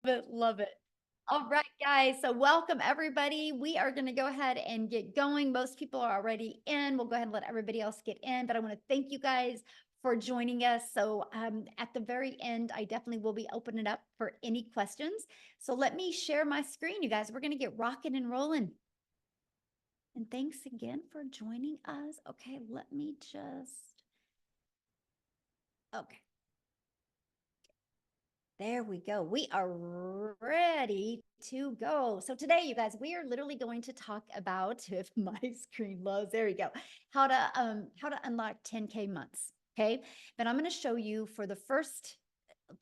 it, love it. All right, guys. So welcome everybody. We are going to go ahead and get going. Most people are already in. We'll go ahead and let everybody else get in, but I want to thank you guys for joining us. So at the very end, I definitely will be opening it up for any questions. So let me share my screen, you guys. We're going to get rocking and rolling. And thanks again for joining us. Okay, let me just, okay. There we go. We are ready to go. So today, you guys, we are literally going to talk about, if my screen loads, there we go, how to unlock 10K months. Okay. But I'm going to show you for the first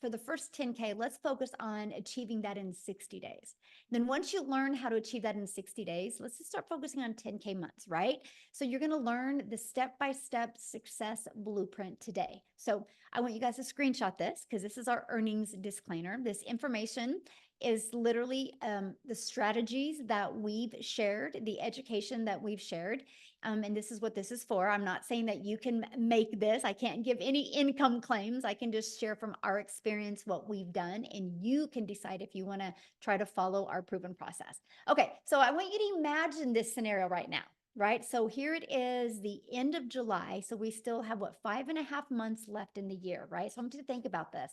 10K, let's focus on achieving that in 60 days. Then once you learn how to achieve that in 60 days, let's just start focusing on 10K months, right? So you're going to learn the step-by-step success blueprint today. So I want you guys to screenshot this because this is our earnings disclaimer. This information is literally the strategies that we've shared, the education that we've shared. And this is what this is for. I'm not saying that you can make this. I can't give any income claims. I can just share from our experience what we've done, and you can decide if you want to try to follow our proven process. Okay, so I want you to imagine this scenario right now, right? So here it is, the end of July. So we still have what, 5.5 months left in the year, right? So I want you to think about this.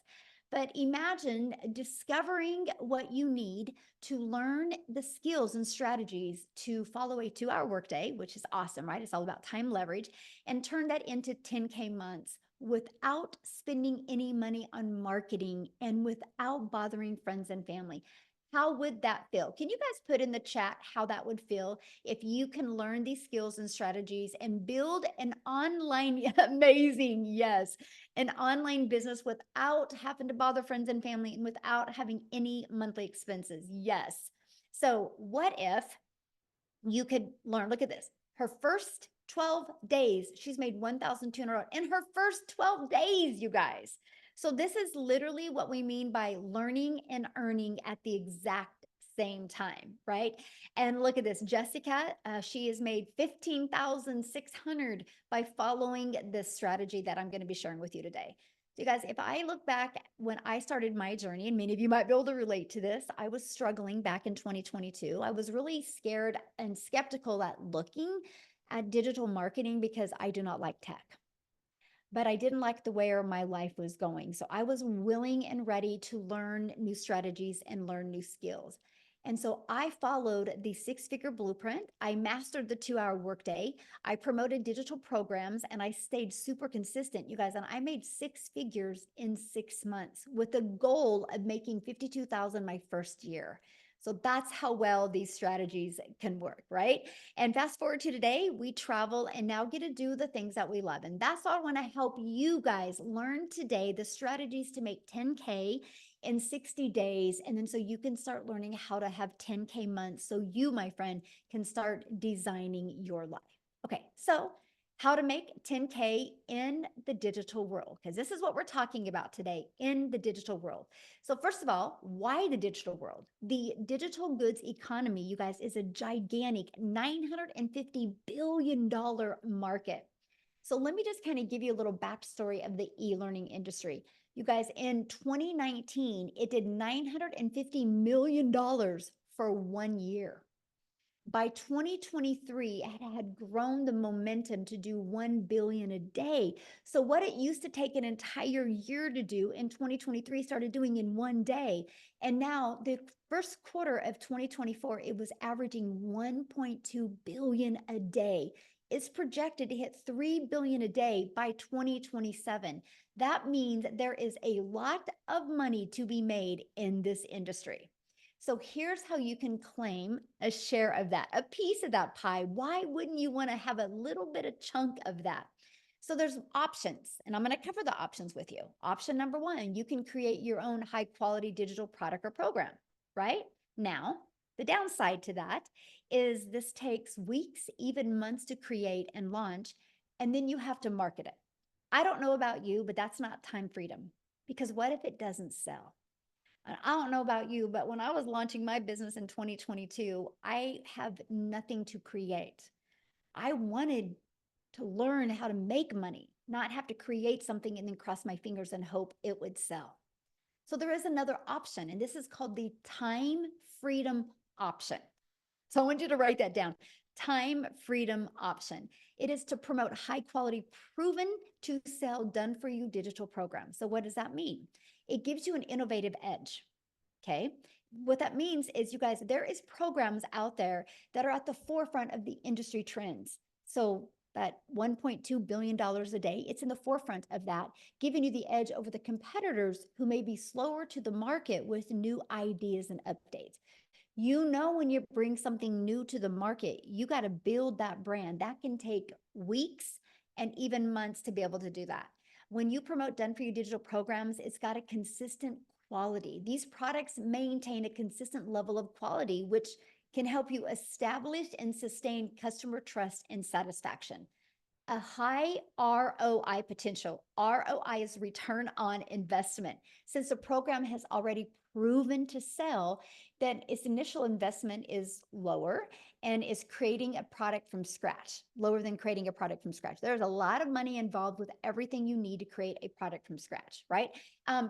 But imagine discovering what you need to learn the skills and strategies to follow a 2-hour workday, which is awesome, right? It's all about time leverage, and turn that into 10K months without spending any money on marketing and without bothering friends and family. How would that feel? Can you guys put in the chat how that would feel if you can learn these skills and strategies and build an online, amazing, yes, an online business without having to bother friends and family and without having any monthly expenses? Yes. So what if you could learn, look at this, her first 12 days, she's made 1,200 in her first 12 days, you guys. So this is literally what we mean by learning and earning at the exact same time, right? And look at this, Jessica, she has made 15,600 by following this strategy that I'm going to be sharing with you today. So you guys, if I look back when I started my journey, and many of you might be able to relate to this, I was struggling back in 2022. I was really scared and skeptical at looking at digital marketing because I do not like tech. But I didn't like the way my life was going. So I was willing and ready to learn new strategies and learn new skills. And so I followed the 6-figure blueprint. I mastered the 2-hour workday. I promoted digital programs and I stayed super consistent, you guys. And I made 6 figures in 6 months with the goal of making 52,000 my first year. So that's how well these strategies can work, right? And fast forward to today, we travel and now get to do the things that we love. And that's all I want to help you guys learn today, the strategies to make 10K in 60 days. And then so you can start learning how to have 10K months. So you, my friend, can start designing your life. Okay, so how to make 10K in the digital world, because this is what we're talking about today, in the digital world. So first of all, why the digital world? The digital goods economy, you guys, is a gigantic $950 billion market. So let me just kind of give you a little backstory of the e-learning industry. You guys, in 2019, it did $950 million for 1 year. By 2023, it had grown the momentum to do 1 billion a day. So what it used to take an entire year to do in 2023 started doing in 1 day. And now the first quarter of 2024, it was averaging 1.2 billion a day. It's projected to hit 3 billion a day by 2027. That means there is a lot of money to be made in this industry. So here's how you can claim a share of that, a piece of that pie. Why wouldn't you want to have a little bit of chunk of that? So there's options, and I'm going to cover the options with you. Option number one, you can create your own high quality digital product or program, right? Now, the downside to that is this takes weeks, even months to create and launch, and then you have to market it. I don't know about you, but that's not time freedom, because what if it doesn't sell? I don't know about you, but when I was launching my business in 2022, I have nothing to create. I wanted to learn how to make money, not have to create something and then cross my fingers and hope it would sell. So there is another option, and this is called the time freedom option. So I want you to write that down. Time freedom option. It is to promote high quality, proven to sell, done for you digital programs. So what does that mean? It gives you an innovative edge. Okay. What that means is, you guys, there is programs out there that are at the forefront of the industry trends. So that $1.2 billion a day, it's in the forefront of that, giving you the edge over the competitors who may be slower to the market with new ideas and updates. You know, when you bring something new to the market, you got to build that brand. That can take weeks and even months to be able to do that. When you promote done for you digital programs, it's got a consistent quality. These products maintain a consistent level of quality, which can help you establish and sustain customer trust and satisfaction. A high ROI potential. ROI is return on investment. Since the program has already proven to sell, then its initial investment is lower and is creating a product from scratch, lower than creating a product from scratch. There's a lot of money involved with everything you need to create a product from scratch, right?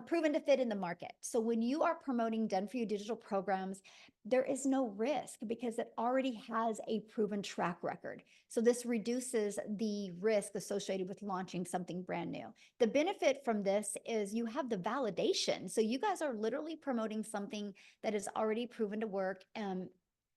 Proven to fit in the market. So when you are promoting done for you digital programs, there is no risk because it already has a proven track record. So this reduces the risk associated with launching something brand new. The benefit from this is you have the validation. So you guys are literally promoting something that is already proven to work. I'm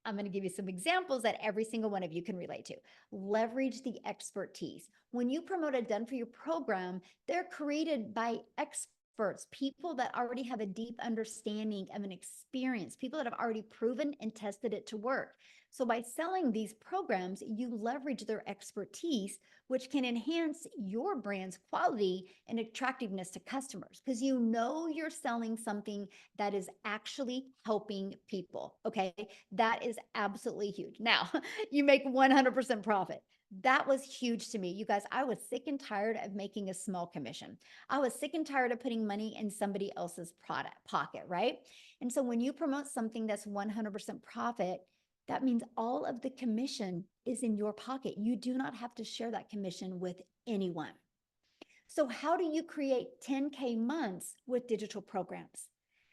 going to give you some examples that every single one of you can relate to. Leverage the expertise. When you promote a done for you program, they're created by experts, people that already have a deep understanding of an experience, people that have already proven and tested it to work. So by selling these programs, you leverage their expertise, which can enhance your brand's quality and attractiveness to customers, because you know you're selling something that is actually helping people. Okay. That is absolutely huge. Now, you make 100% profit. That was huge to me. You guys, I was sick and tired of making a small commission. I was sick and tired of putting money in somebody else's product pocket, right? And so when you promote something that's 100% profit, that means all of the commission is in your pocket. You do not have to share that commission with anyone. So how do you create 10K months with digital programs?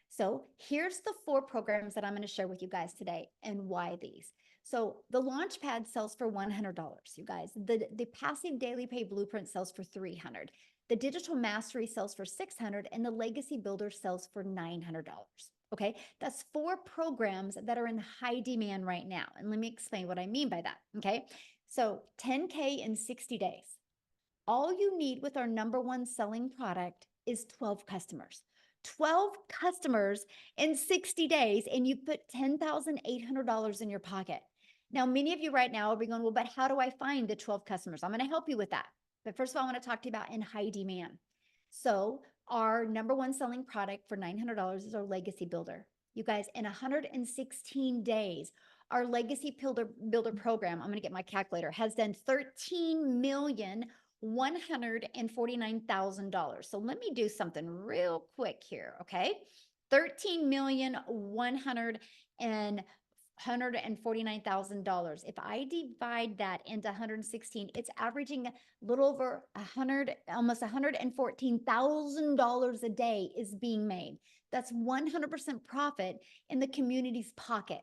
So here's the 4 programs that I'm going to share with you guys today and why these. So the Launchpad sells for $100, you guys. The passive daily pay blueprint sells for $300. The digital mastery sells for $600, and the legacy builder sells for $900. Okay, that's 4 programs that are in high demand right now. And let me explain what I mean by that. Okay, so 10K in 60 days. All you need with our number 1 selling product is 12 customers. 12 customers in 60 days, and you put $10,800 in your pocket. Now, many of you right now are going, well, but how do I find the 12 customers? I'm going to help you with that. But first of all, I want to talk to you about in high demand. So our number 1 selling product for $900 is our legacy builder. You guys, in 116 days, our legacy builder program, I'm going to get my calculator, has done $13,149,000. So let me do something real quick here, okay? 13,149,000. If I divide that into 116, it's averaging a little over 100, almost $114,000 a day is being made. That's 100% profit in the community's pocket.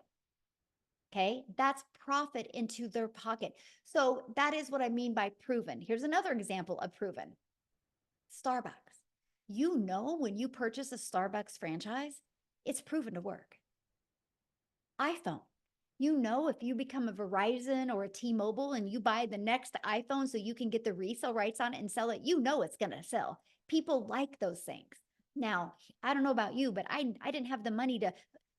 Okay, that's profit into their pocket. So that is what I mean by proven. Here's another example of proven. Starbucks. You know, when you purchase a Starbucks franchise, it's proven to work. iPhone. You know, if you become a Verizon or a T-Mobile and you buy the next iPhone so you can get the resale rights on it and sell it, you know it's going to sell. People like those things. Now, I don't know about you, but I didn't have the money to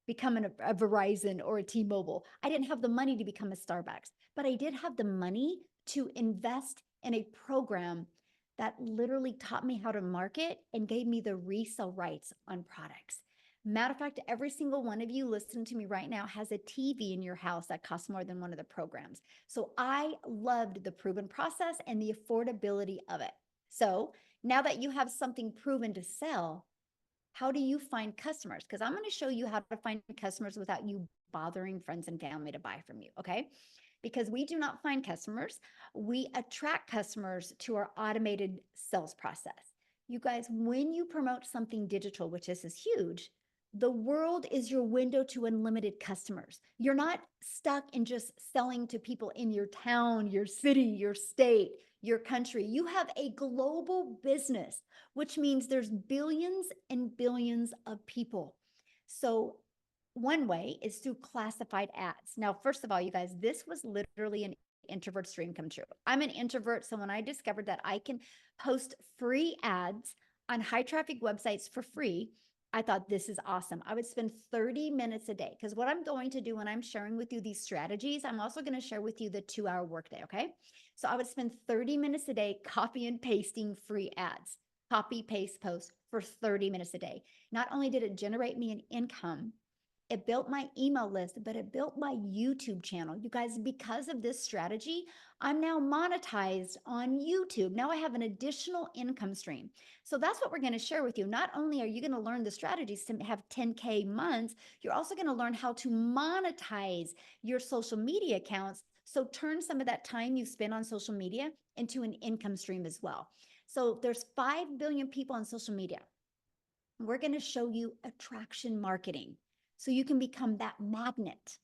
become a Verizon or a T-Mobile. I didn't have the money to become a Starbucks, but I did have the money to invest in a program that literally taught me how to market and gave me the resale rights on products. Matter of fact, every single one of you listening to me right now has a TV in your house that costs more than one of the programs. So I loved the proven process and the affordability of it. So now that you have something proven to sell, how do you find customers? Because I'm going to show you how to find customers without you bothering friends and family to buy from you, okay? Because we do not find customers. We attract customers to our automated sales process. You guys, when you promote something digital, which this is huge, the world is your window to unlimited customers. You're not stuck in just selling to people in your town, your city, your state, your country. You have a global business, which means there's billions and billions of people. So one way is through classified ads. Now, first of all, you guys, this was literally an introvert's dream come true. I'm an introvert, so when I discovered that I can post free ads on high traffic websites for free, I thought this is awesome. I would spend 30 minutes a day because what I'm going to do when I'm sharing with you these strategies, I'm also going to share with you the 2-hour workday. Okay. So I would spend 30 minutes a day copy and pasting free ads, copy, paste, post for 30 minutes a day. Not only did it generate me an income, it built my email list, but it built my YouTube channel. You guys, because of this strategy, I'm now monetized on YouTube. Now I have an additional income stream. So that's what we're going to share with you. Not only are you going to learn the strategies to have 10K months, you're also going to learn how to monetize your social media accounts. So turn some of that time you spend on social media into an income stream as well. So there's 5 billion people on social media. We're going to show you attraction marketing so you can become that magnet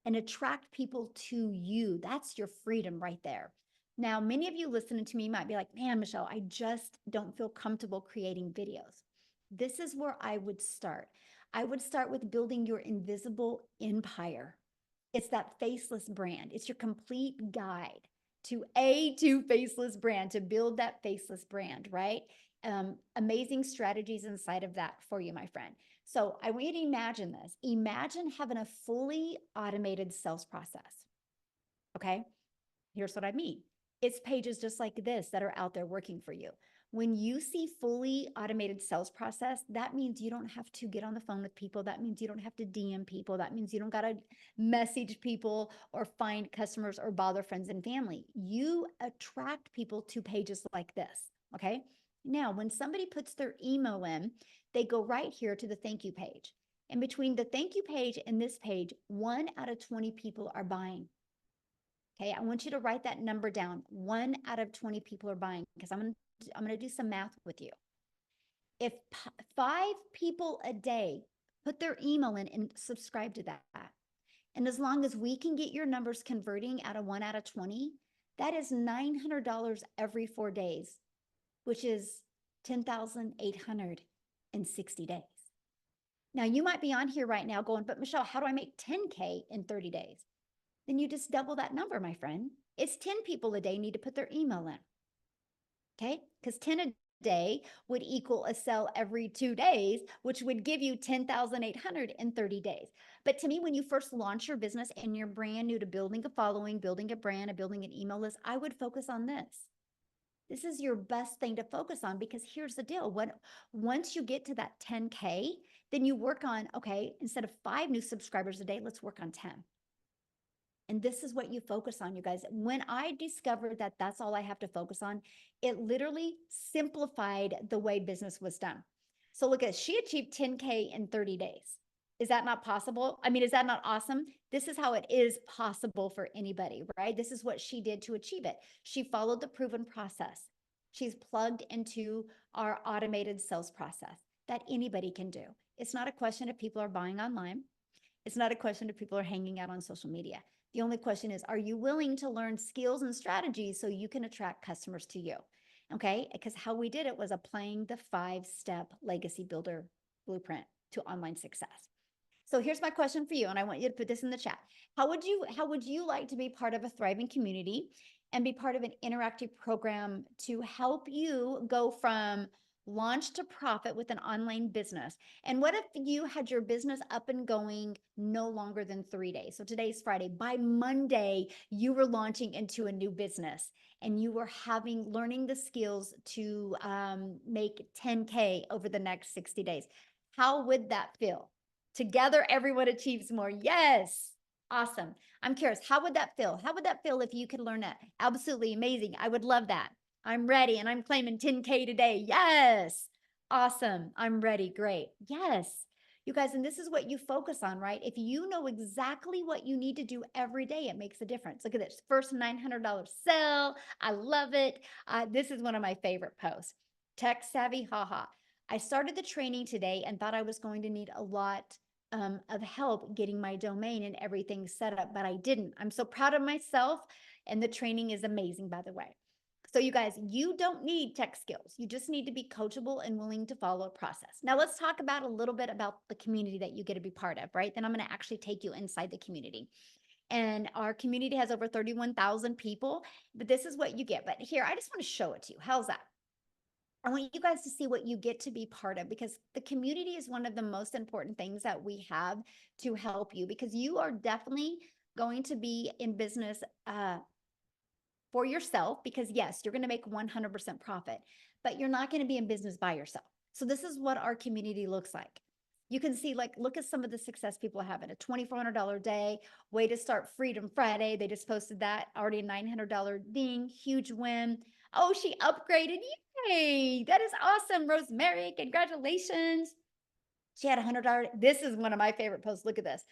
and attract people to you. That's your freedom right there. Now, many of you listening to me might be like, man, Michelle, I just don't feel comfortable creating videos. This is where I would start. I would start with building your invisible empire. It's that faceless brand. It's your complete guide to A to faceless brand, to build that faceless brand, right? Amazing strategies inside of that for you, my friend. So I want you to imagine this. Imagine having a fully automated sales process. Okay. Here's what I mean. It's pages just like this that are out there working for you. When you see fully automated sales process, that means you don't have to get on the phone with people. That means you don't have to DM people. That means you don't got to message people or find customers or bother friends and family. You attract people to pages like this. Okay. Now, when somebody puts their email in, they go right here to the thank you page. And between the thank you page and this page, 1 out of 20 people are buying. Okay, I want you to write that number down. 1 out of 20 people are buying because I'm going to do some math with you. If 5 people a day put their email in and subscribe to that, and as long as we can get your numbers converting out of 1 out of 20, that is $900 every 4 days, which is 10,860 days. Now, you might be on here right now going, but Michelle, how do I make 10K in 30 days? Then you just double that number, my friend. It's 10 people a day need to put their email in. Okay? Because 10 a day would equal a sale every 2 days, which would give you 10,800 in 30 days. But to me, when you first launch your business and you're brand new to building a following, building a brand, and building an email list, I would focus on this. This is your best thing to focus on because here's the deal. Once you get to that 10K, then you work on, okay, instead of 5 new subscribers a day, let's work on 10. And this is what you focus on, you guys. When I discovered that that's all I have to focus on, it literally simplified the way business was done. So look at, she achieved 10K in 30 days. Is that not possible? I mean, is that not awesome? This is how it is possible for anybody, right? This is what she did to achieve it. She followed the proven process. She's plugged into our automated sales process that anybody can do. It's not a question if people are buying online. It's not a question if people are hanging out on social media. The only question is, are you willing to learn skills and strategies so you can attract customers to you? Okay, because how we did it was applying the 5-step legacy builder blueprint to online success. So here's my question for you, and I want you to put this in the chat. How would you like to be part of a thriving community and be part of an interactive program to help you go from launch to profit with an online business? And what if you had your business up and going no longer than 3 days? So today's Friday. By Monday, you were launching into a new business and you were learning the skills to make 10K over the next 60 days. How would that feel? Together, everyone achieves more. Yes. Awesome. I'm curious, how would that feel? How would that feel if you could learn that? Absolutely amazing. I would love that. I'm ready and I'm claiming 10K today. Yes. Awesome. I'm ready. Great. Yes. You guys, and this is what you focus on, right? If you know exactly what you need to do every day, it makes a difference. Look at this first $900 sale. I love it. This is one of my favorite posts. Tech savvy, haha. I started the training today and thought I was going to need a lot of help getting my domain and everything set up, but I didn't. I'm so proud of myself, and the training is amazing, by the way. So, you guys, you don't need tech skills. You just need to be coachable and willing to follow a process. Now, let's talk about a little bit about the community that you get to be part of, right? Then I'm going to actually take you inside the community. And our community has over 31,000 people, but this is what you get. But here, I just want to show it to you. How's that? I want you guys to see what you get to be part of, because the community is one of the most important things that we have to help you, because you are definitely going to be in business for yourself, because yes, you're going to make 100% profit, but you're not going to be in business by yourself. So this is what our community looks like. You can see, like, look at some of the success people are having. A $2,400 day, way to start Freedom Friday. They just posted that, already a $900 ding, huge win. Oh, she upgraded. Yay. That is awesome, Rosemary. Congratulations. She had $100. This is one of my favorite posts. Look at this.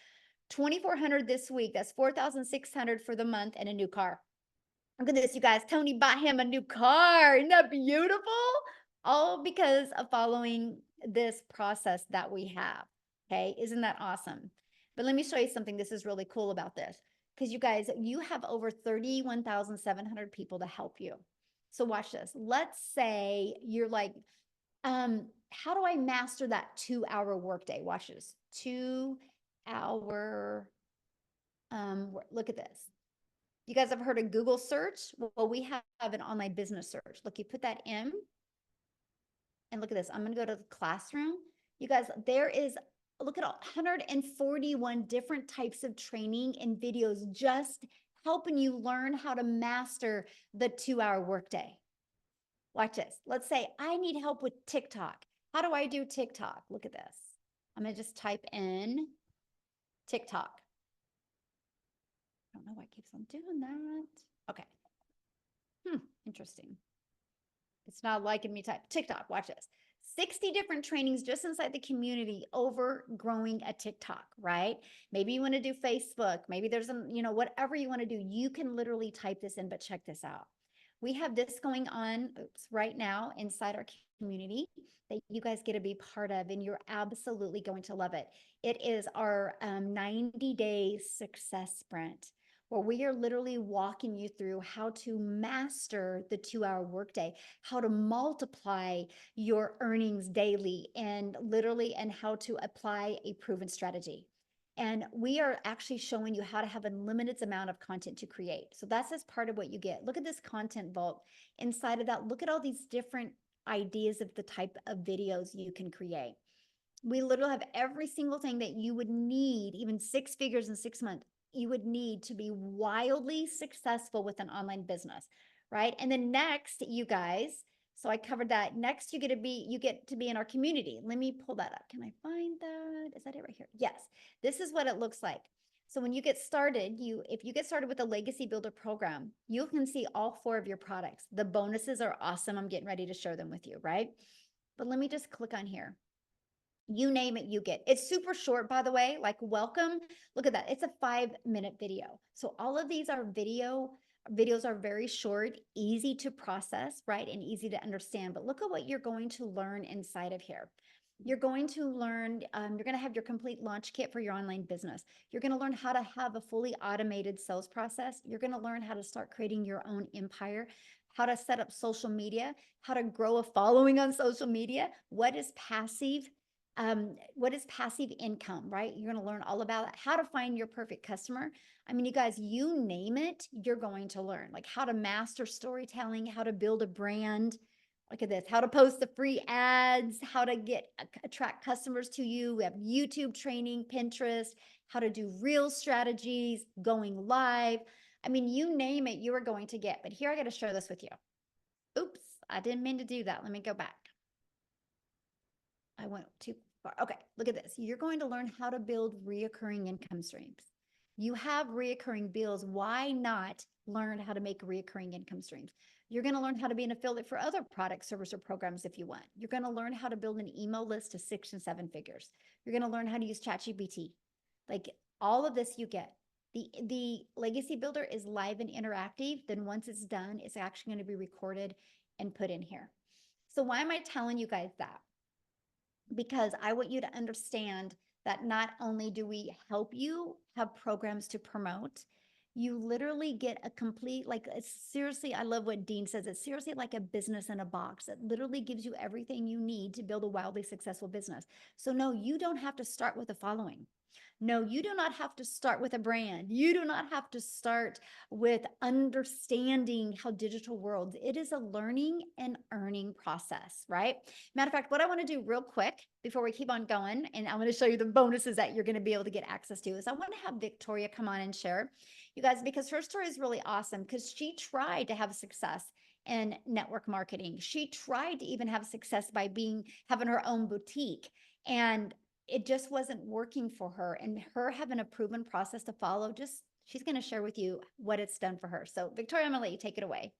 2,400 this week. That's 4,600 for the month, and a new car. Look at this, you guys. Tony bought him a new car. Isn't that beautiful? All because of following this process that we have. Okay. Isn't that awesome? But let me show you something. This is really cool about this, because you guys, you have over 31,700 people to help you. So watch this. Let's say you're like, how do I master that 2-hour workday? Watch this. 2-hour, look at this. You guys have heard of Google search? Well, we have an online business search. Look, you put that in, and look at this. I'm going to go to the classroom. You guys, there is, look at all 141 different types of training and videos just helping you learn how to master the 2-hour workday. Watch this. Let's say I need help with TikTok. How do I do TikTok? Look at this. I'm going to just type in TikTok. I don't know why it keeps on doing that. Okay. Interesting. It's not liking me type TikTok. Watch this. 60 different trainings just inside the community over growing a TikTok, right? Maybe you want to do Facebook. Maybe there's some, whatever you want to do, you can literally type this in, but check this out. We have this going on right now inside our community that you guys get to be part of, and you're absolutely going to love it. It is our 90-day success sprint, where we are literally walking you through how to master the 2-hour workday, how to multiply your earnings daily, and how to apply a proven strategy. And we are actually showing you how to have a limited amount of content to create. So that's as part of what you get. Look at this content vault. Inside of that, look at all these different ideas of the type of videos you can create. We literally have every single thing that you would need, even 6 figures in 6 months, you would need to be wildly successful with an online business, right? And then next, you guys, so I covered that. Next, you get to be in our community. Let me pull that up. Can I find that? Is that it right here? Yes. This is what it looks like. So when you get started, if you get started with the Legacy Builder program, you can see all 4 of your products. The bonuses are awesome. I'm getting ready to share them with you, right? But let me just click on here. You name it, you get. It's super short, by the way, like welcome. Look at that. It's a 5-minute video. So all of these are videos are very short, easy to process, right? And easy to understand. But look at what you're going to learn inside of here. You're going to learn, you're going to have your complete launch kit for your online business. You're going to learn how to have a fully automated sales process. You're going to learn how to start creating your own empire, how to set up social media, how to grow a following on social media. What is passive income, right? You're going to learn all about it, how to find your perfect customer. I mean, you guys, you name it, you're going to learn, like how to master storytelling, how to build a brand. Look at this, how to post the free ads, how to attract customers to you. We have YouTube training, Pinterest, how to do real strategies, going live. I mean, you name it, you are going to get. But here, I got to share this with you. Oops, I didn't mean to do that. Let me go back. I went too far. Okay, look at this. You're going to learn how to build reoccurring income streams. You have reoccurring bills. Why not learn how to make reoccurring income streams? You're going to learn how to be an affiliate for other products, service, or programs if you want. You're going to learn how to build an email list to 6 and 7 figures. You're going to learn how to use ChatGPT. Like all of this you get. The Legacy Builder is live and interactive. Then once it's done, it's actually going to be recorded and put in here. So why am I telling you guys that? Because I want you to understand that not only do we help you have programs to promote, you literally get a complete, like, seriously, I love what Dean says. It's seriously like a business in a box. It literally gives you everything you need to build a wildly successful business. So, no, you don't have to start with the following. No, you do not have to start with a brand. You do not have to start with understanding how digital worlds. It is a learning and earning process, right? Matter of fact, what I want to do real quick before we keep on going, and I'm going to show you the bonuses that you're going to be able to get access to, is I want to have Victoria come on and share, you guys, because her story is really awesome because she tried to have success in network marketing. She tried to even have success by having her own boutique. And it just wasn't working for her, and her having a proven process to follow, just she's going to share with you what it's done for her. So Victoria, I'm going to let you take it away.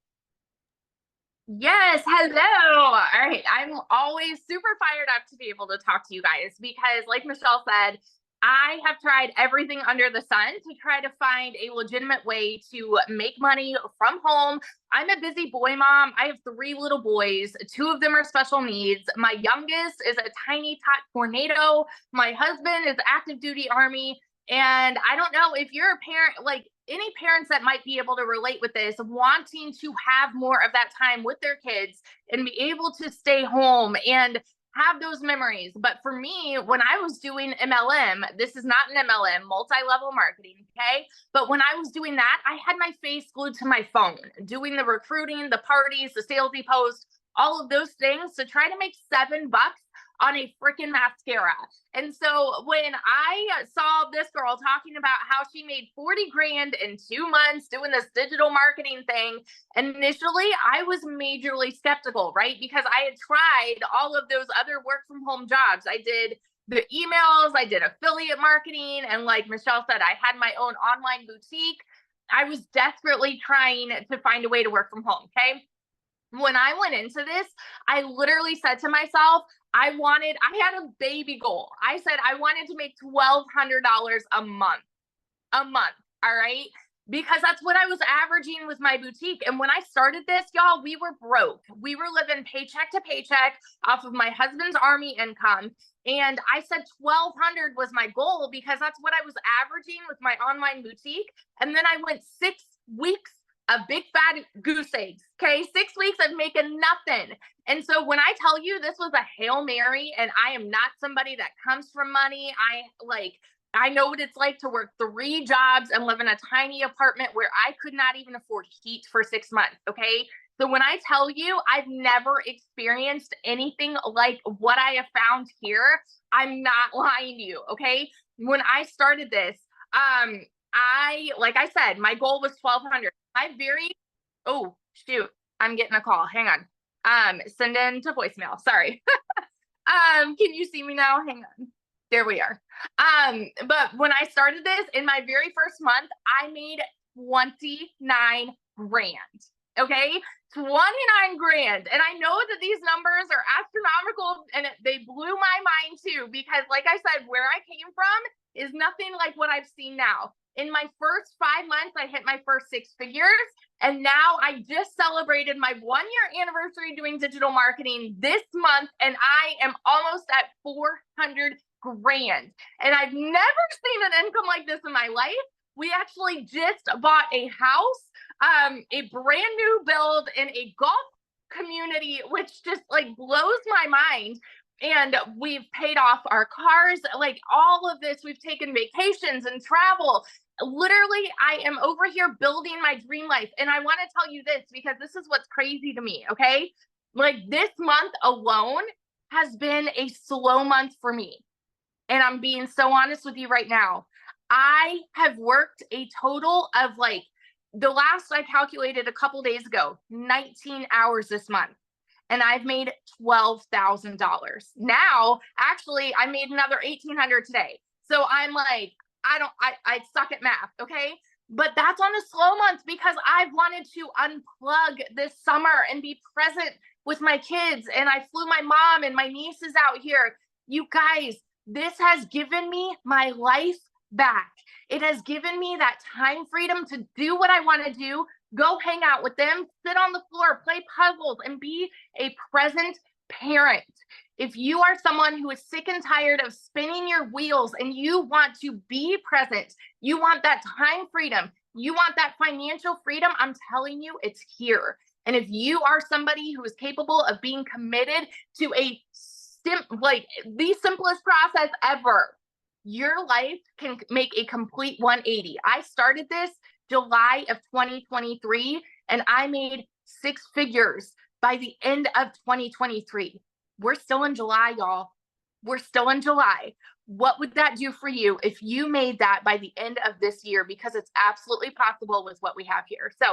Yes, hello. All right. I'm always super fired up to be able to talk to you guys because, like Michelle said, I have tried everything under the sun to try to find a legitimate way to make money from home. I'm a busy boy mom. I have 3 little boys. 2 of them are special needs. My youngest is a tiny tot tornado. My husband is active duty Army. And I don't know if you're a parent, like any parents that might be able to relate with this, wanting to have more of that time with their kids and be able to stay home and have those memories. But for me, when I was doing MLM, this is not an MLM, multi-level marketing, okay? But when I was doing that, I had my face glued to my phone, doing the recruiting, the parties, the salesy posts, all of those things to try to make $7 on a freaking mascara. And so when I saw this girl talking about how she made 40 grand in 2 months doing this digital marketing thing, initially I was majorly skeptical, right? Because I had tried all of those other work from home jobs. I did the emails, I did affiliate marketing, and like Michelle said, I had my own online boutique. I was desperately trying to find a way to work from home, okay? When I went into this, I literally said to myself, I had a baby goal. I said I wanted to make $1,200 a month, a month. All right. Because that's what I was averaging with my boutique. And when I started this, y'all, we were broke. We were living paycheck to paycheck off of my husband's Army income. And I said 1,200 was my goal because that's what I was averaging with my online boutique. And then I went 6 weeks of big fat goose eggs. Okay. 6 weeks of making nothing. And so when I tell you this was a Hail Mary, and I am not somebody that comes from money, I know what it's like to work 3 jobs and live in a tiny apartment where I could not even afford heat for 6 months. Okay. So when I tell you I've never experienced anything like what I have found here, I'm not lying to you. Okay. When I started this, like I said, my goal was 1,200. Oh, shoot, I'm getting a call. Hang on. Send in to voicemail. Sorry. Can you see me now? Hang on. There we are. But when I started this in my very first month, I made 29 grand. Okay. 29 grand. And I know that these numbers are astronomical, and they blew my mind too, because like I said, where I came from is nothing like what I've seen now. In my first 5 months, I hit my first 6 figures. And now I just celebrated my 1-year anniversary doing digital marketing this month, and I am almost at 400 grand. And I've never seen an income like this in my life. We actually just bought a house, a brand new build in a golf community, which just like blows my mind. And we've paid off our cars, like all of this. We've taken vacations and travel. Literally, I am over here building my dream life. And I want to tell you this because this is what's crazy to me. Okay. Like this month alone has been a slow month for me. And I'm being so honest with you right now. I have worked a total of the last I calculated a couple days ago, 19 hours this month. And I've made $12,000. Now, actually, I made another 1,800 today. So I'm like, I suck at math. Okay. But that's on a slow month because I've wanted to unplug this summer and be present with my kids. And I flew my mom and my nieces out here. You guys, this has given me my life back. It has given me that time freedom to do what I want to do Go hang out with them, sit on the floor, play puzzles, and be a present parent. If you are someone who is sick and tired of spinning your wheels and you want to be present, you want that time freedom, you want that financial freedom, I'm telling you, it's here. And if you are somebody who is capable of being committed to the simplest process ever, your life can make a complete 180. I started this July of 2023, and I made 6 figures by the end of 2023. We're still in July, y'all. We're still in July. What would that do for you if you made that by the end of this year? Because it's absolutely possible with what we have here. So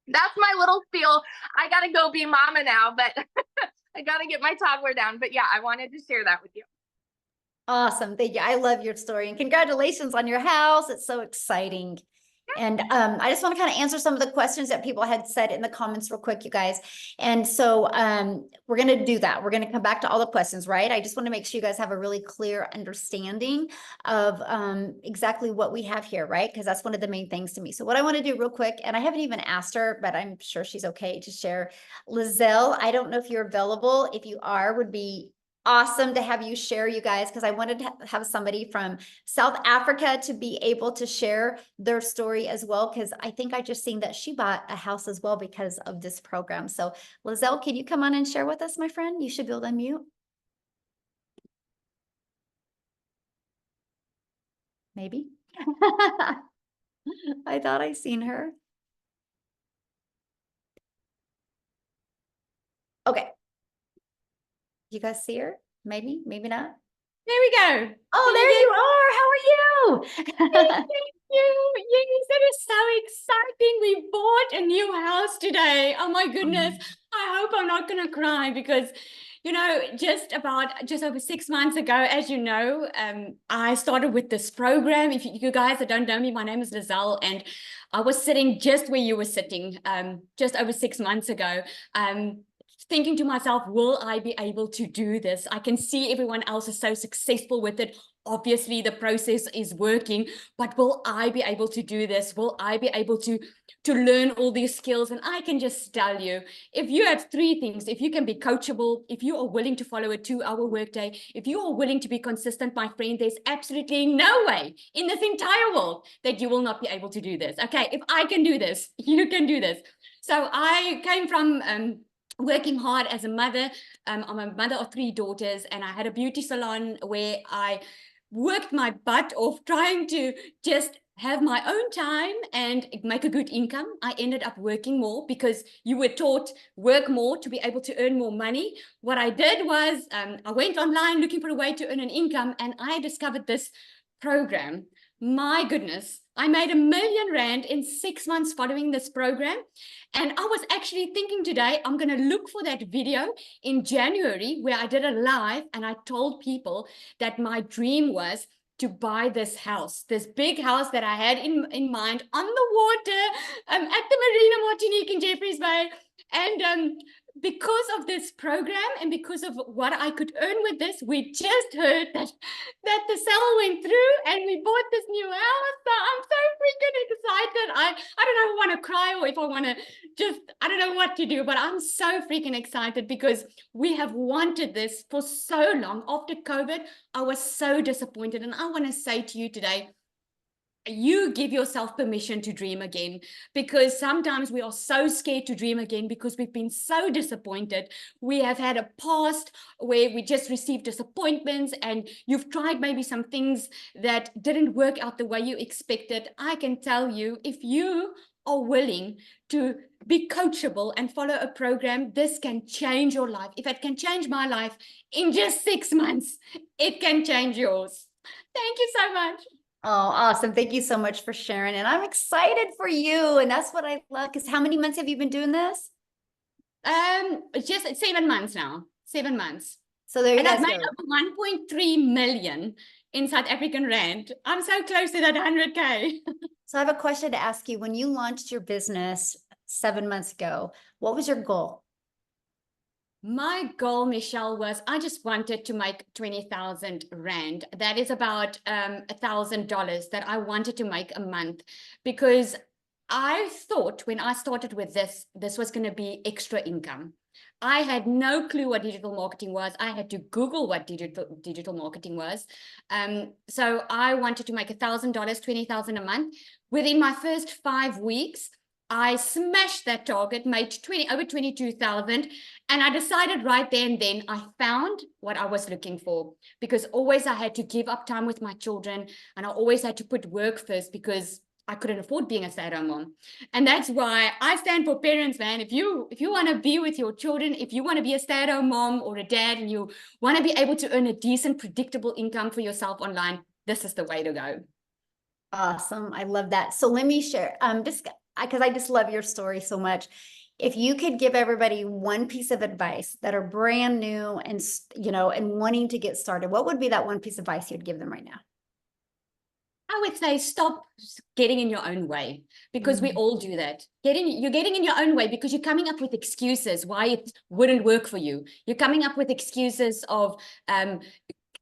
that's my little spiel. I got to go be mama now, but I got to get my toddler down. But yeah, I wanted to share that with you. Awesome. Thank you. I love your story, and congratulations on your house. It's so exciting. And I just want to kind of answer some of the questions that people had said in the comments real quick, you guys. And so we're going to do that. We're going to come back to all the questions, right? I just want to make sure you guys have a really clear understanding of exactly what we have here, right? Because that's one of the main things to me. So what I want to do real quick, and I haven't even asked her, but I'm sure she's okay to share. Lizelle, I don't know if you're available. If you are, would be awesome to have you share, you guys, because I wanted to have somebody from South Africa to be able to share their story as well, because I think I just seen that she bought a house as well because of this program. So Lizelle, can you come on and share with us, my friend? You should be able to unmute. Maybe. I thought I seen her. Okay. You guys see her? Maybe, maybe not. There we go. Oh, there you are. How are you? Thank you. Yes, that is so exciting. We bought a new house today. Oh my goodness. I hope I'm not going to cry because, you know, just over 6 months ago, as you know, I started with this program. If you guys that don't know me, my name is Lizelle, and I was sitting just where you were sitting just over 6 months ago. Thinking to myself, will I be able to do this? I can see everyone else is so successful with it. Obviously, the process is working, but will I be able to do this? Will I be able to learn all these skills? And I can just tell you, if you have 3 things, if you can be coachable, if you are willing to follow a 2-hour workday, if you are willing to be consistent, my friend, there's absolutely no way in this entire world that you will not be able to do this. Okay, if I can do this, you can do this. So I came from working hard as a mother. I'm a mother of 3 daughters, and I had a beauty salon where I worked my butt off trying to just have my own time and make a good income. I ended up working more because you were taught work more to be able to earn more money. What I did was I went online looking for a way to earn an income, and I discovered this program. My goodness, I made R1 million in 6 months following this program. And I was actually thinking today, I'm going to look for that video in January where I did a live and I told people that my dream was to buy this house, this big house that I had in mind on the water at the Marina Martinique in Jeffreys Bay. And because of this program and because of what I could earn with this, we just heard that the sale went through and we bought this new house. So I'm so freaking excited. I don't know if I want to cry or if I want to I don't know what to do, but I'm so freaking excited because we have wanted this for so long. After COVID, I was so disappointed. And I want to say to you today, you give yourself permission to dream again, because sometimes we are so scared to dream again because we've been so disappointed. We have had a past where we just received disappointments, and you've tried maybe some things that didn't work out the way you expected. I can tell you, if you are willing to be coachable and follow a program, this can change your life. If it can change my life in just 6 months, it can change yours. Thank you so much. Oh, awesome. Thank you so much for sharing. And I'm excited for you. And that's what I love. Because how many months have you been doing this? Just 7 months now. 7 months. So there you guys go. go. And I've made 1.3 million in South African rand. I'm so close to that 100K. So I have a question to ask you. When you launched your business 7 months ago, what was your goal? My goal, Michelle, was I just wanted to make 20,000 rand. That is about $1,000 that I wanted to make a month, because I thought when I started with this was going to be extra income. I had no clue what digital marketing was. I had to Google what digital marketing was. So I wanted to make $1,000, $20,000 a month. Within my first 5 weeks, I smashed that target, made over 22,000. And I decided right there and then I found what I was looking for, because always I had to give up time with my children, and I always had to put work first because I couldn't afford being a stay-at-home mom. And that's why I stand for parents, man. If you want to be with your children, if you want to be a stay-at-home mom or a dad, and you want to be able to earn a decent, predictable income for yourself online, this is the way to go. Awesome. I love that. So let me share, just because I just love your story so much. If you could give everybody one piece of advice that are brand new and, and wanting to get started, what would be that one piece of advice you'd give them right now? I would say stop getting in your own way, because we all do that. You're getting in your own way because you're coming up with excuses why it wouldn't work for you. You're coming up with excuses of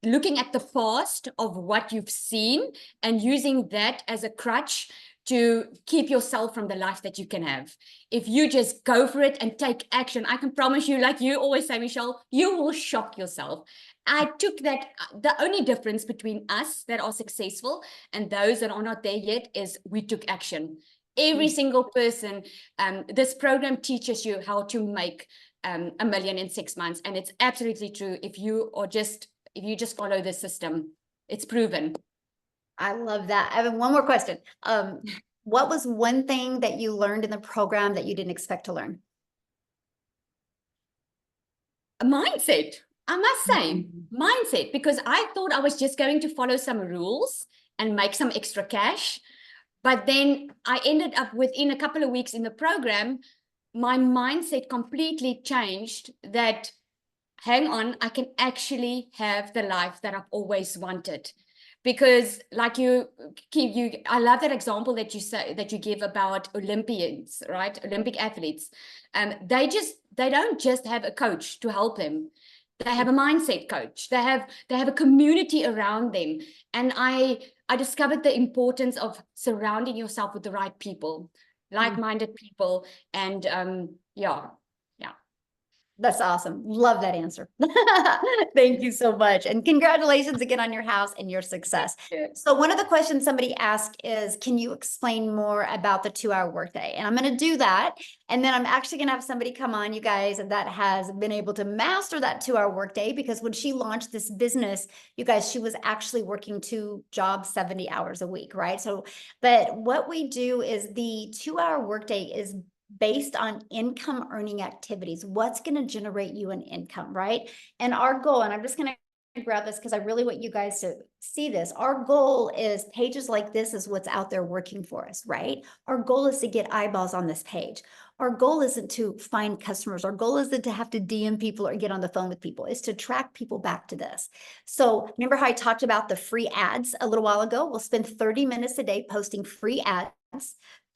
looking at the past of what you've seen and using that as a crutch to keep yourself from the life that you can have. If you just go for it and take action, I can promise you, like you always say, Michelle, you will shock yourself. I took that. The only difference between us that are successful and those that are not there yet is we took action. Every single person, this program teaches you how to make $1 million in 6 months. And it's absolutely true. If you just follow the system, it's proven. I love that. I have one more question. What was one thing that you learned in the program that you didn't expect to learn? A mindset, I must say, mindset, because I thought I was just going to follow some rules and make some extra cash. But then I ended up within a couple of weeks in the program, my mindset completely changed that, hang on, I can actually have the life that I've always wanted. Because like I love that example that you give about Olympians, right? Olympic athletes. They don't just have a coach to help them. They have a mindset coach. They have a community around them. And I discovered the importance of surrounding yourself with the right people, like-minded people. And yeah. That's awesome. Love that answer. Thank you so much. And congratulations again on your house and your success. So one of the questions somebody asked is, can you explain more about the 2-hour workday? And I'm going to do that. And then I'm actually going to have somebody come on, you guys, that has been able to master that 2-hour workday, because when she launched this business, you guys, she was actually working 2 jobs, 70 hours a week, right? So, but what we do is the 2-hour workday is based on income earning activities. What's going to generate you an income, right? And our goal, and I'm just going to grab this because I really want you guys to see this. Our goal is pages like this is what's out there working for us, right? Our goal is to get eyeballs on this page. Our goal isn't to find customers. Our goal isn't to have to DM people or get on the phone with people. It's to track people back to this. So remember how I talked about the free ads a little while ago? We'll spend 30 minutes a day posting free ads.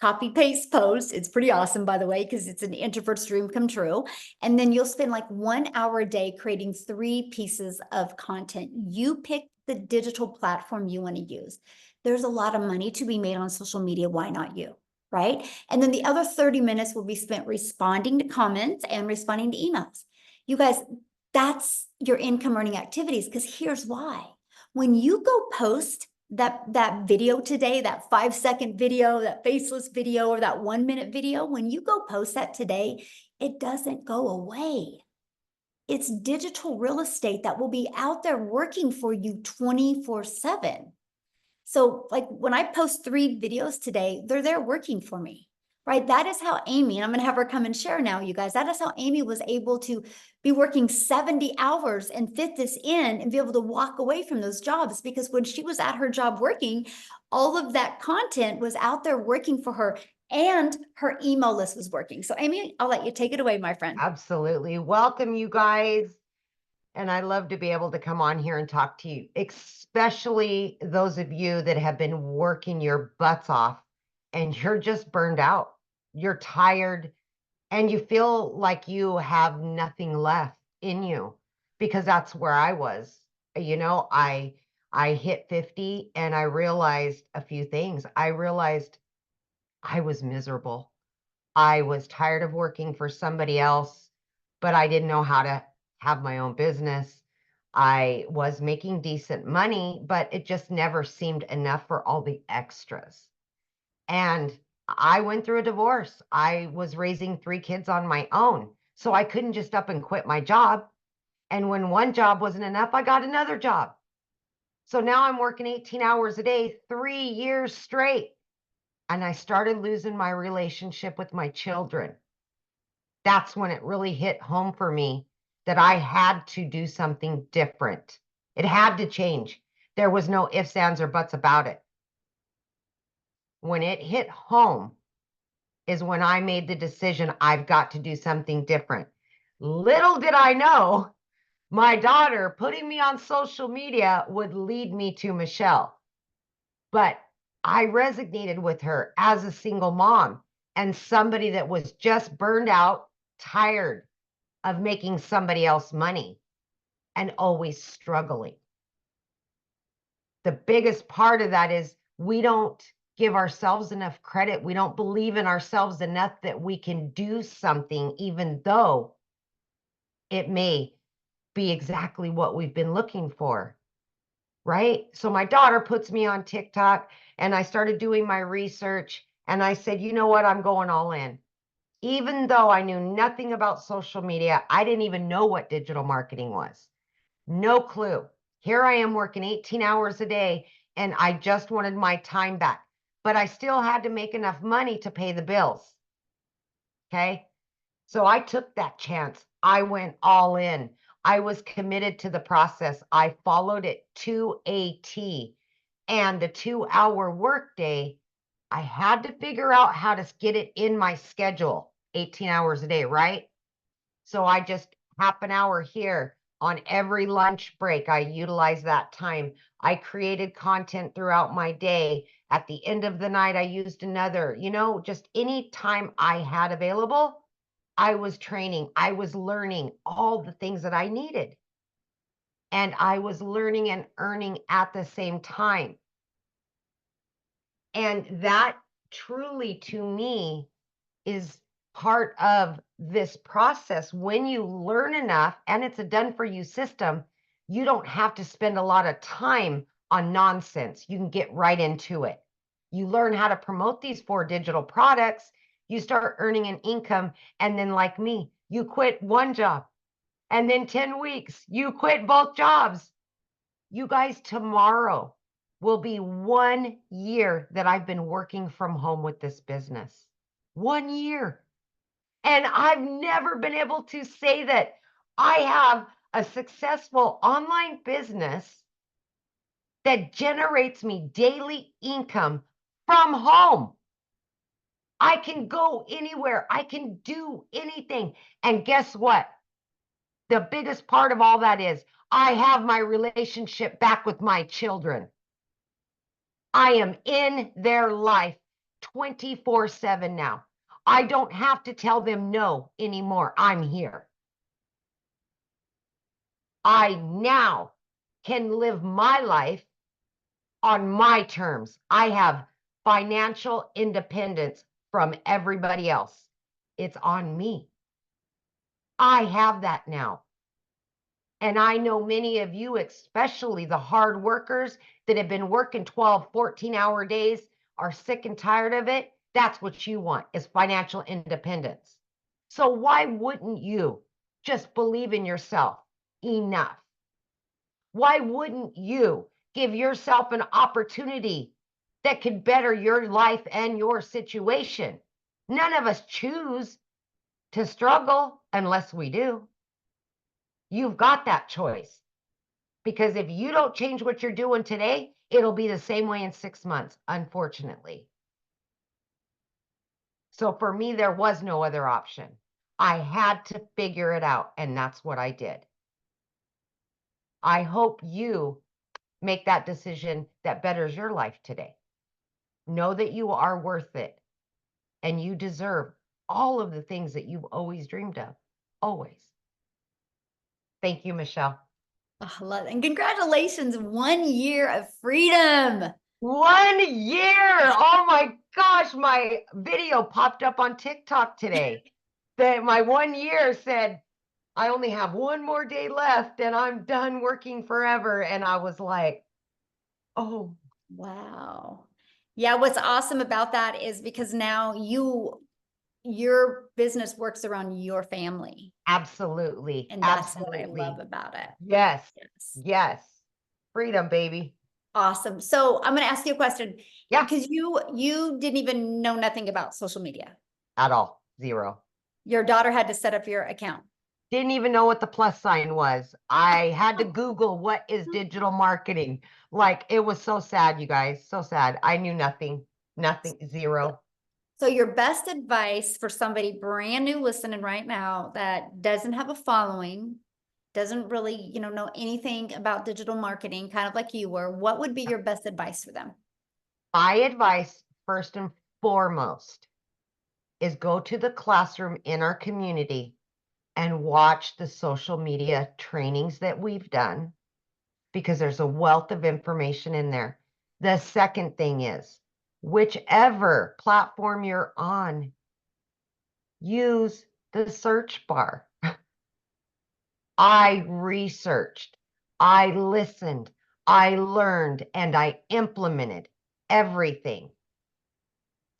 Copy paste post. It's pretty awesome, by the way, because it's an introvert's dream come true. And then you'll spend like 1 hour a day creating 3 pieces of content. You pick the digital platform you want to use. There's a lot of money to be made on social media. Why not you? Right? And then the other 30 minutes will be spent responding to comments and responding to emails. You guys, that's your income earning activities, because here's why. When you go post that video today, that 5-second video, that faceless video, or that 1-minute video, when you go post that today, it doesn't go away. It's digital real estate that will be out there working for you 24/7. So like when I post 3 videos today, they're there working for me, right? That is how Amy, and I'm going to have her come and share now, you guys, that is how Amy was able to be working 70 hours and fit this in and be able to walk away from those jobs, because when she was at her job working, all of that content was out there working for her and her email list was working. So Amy, I'll let you take it away, my friend. Absolutely. Welcome, you guys. And I love to be able to come on here and talk to you, especially those of you that have been working your butts off and you're just burned out. You're tired and you feel like you have nothing left in you, because that's where I was. You know, I hit 50 and I realized a few things. I realized I was miserable. I was tired of working for somebody else, but I didn't know how to have my own business. I was making decent money, but it just never seemed enough for all the extras. And I went through a divorce. I was raising 3 kids on my own. So I couldn't just up and quit my job. And when one job wasn't enough, I got another job. So now I'm working 18 hours a day, 3 years straight. And I started losing my relationship with my children. That's when it really hit home for me that I had to do something different. It had to change. There was no ifs, ands, or buts about it. When it hit home is when I made the decision I've got to do something different. Little did I know my daughter putting me on social media would lead me to Michelle. But I resonated with her as a single mom and somebody that was just burned out, tired of making somebody else money and always struggling. The biggest part of that is we don't give ourselves enough credit. We don't believe in ourselves enough that we can do something, even though it may be exactly what we've been looking for. Right? So my daughter puts me on TikTok and I started doing my research and I said, you know what? I'm going all in. Even though I knew nothing about social media, I didn't even know what digital marketing was. No clue. Here I am working 18 hours a day and I just wanted my time back, but I still had to make enough money to pay the bills. Okay. So I took that chance. I went all in. I was committed to the process. I followed it to a T. And the 2-hour workday, I had to figure out how to get it in my schedule, 18 hours a day, right? So I just half an hour here on every lunch break. I utilized that time. I created content throughout my day. At the end of the night, I used another, just any time I had available. I was training, I was learning all the things that I needed. And I was learning and earning at the same time. And that truly, to me, is part of this process. When you learn enough and it's a done for you system, you don't have to spend a lot of time on nonsense. You can get right into it. You learn how to promote these 4 digital products. You start earning an income. And then, like me, you quit one job. And then 10 weeks, you quit both jobs. You guys, tomorrow will be 1 year that I've been working from home with this business. 1 year. And I've never been able to say that I have a successful online business that generates me daily income from home. I can go anywhere. I can do anything. And guess what? The biggest part of all that is I have my relationship back with my children. I am in their life 24/7 now. I don't have to tell them no anymore. I'm here. I now can live my life on my terms. I have financial independence from everybody else. It's on me. I have that now. And I know many of you, especially the hard workers that have been working 12, 14-hour days, are sick and tired of it. That's what you want, is financial independence. So why wouldn't you just believe in yourself enough? Why wouldn't you give yourself an opportunity that could better your life and your situation? None of us choose to struggle unless we do. You've got that choice. Because if you don't change what you're doing today, it'll be the same way in 6 months, unfortunately. So for me, there was no other option. I had to figure it out, and that's what I did. I hope you make that decision that betters your life today. Know that you are worth it, and you deserve all of the things that you've always dreamed of, always. Thank you, Michelle. Oh, I love it. And congratulations, 1 year of freedom. 1 year. Oh my gosh. gosh, my video popped up on TikTok today. That my 1 year said, I only have one more day left and I'm done working forever. And I was like, oh, Wow. Yeah, what's awesome about that is because now your business works around your family. absolutely. And that's what I Absolutely. love about it. Yes. Yes. Yes. Freedom, baby. Awesome. So I'm going to ask you a question. Yeah. Because you didn't even know nothing about social media. At all. Zero. Your daughter had to set up your account. Didn't even know what the plus sign was. I had to Google what is digital marketing. Like, it was so sad, you guys. So sad. I knew nothing. Nothing. Zero. So your best advice for somebody brand new listening right now that doesn't have a following, doesn't really, know anything about digital marketing, kind of like you were, what would be your best advice for them? My advice, first and foremost, is go to the classroom in our community and watch the social media trainings that we've done, because there's a wealth of information in there. The second thing is, whichever platform you're on, use the search bar. I researched, I listened, I learned, and I implemented everything.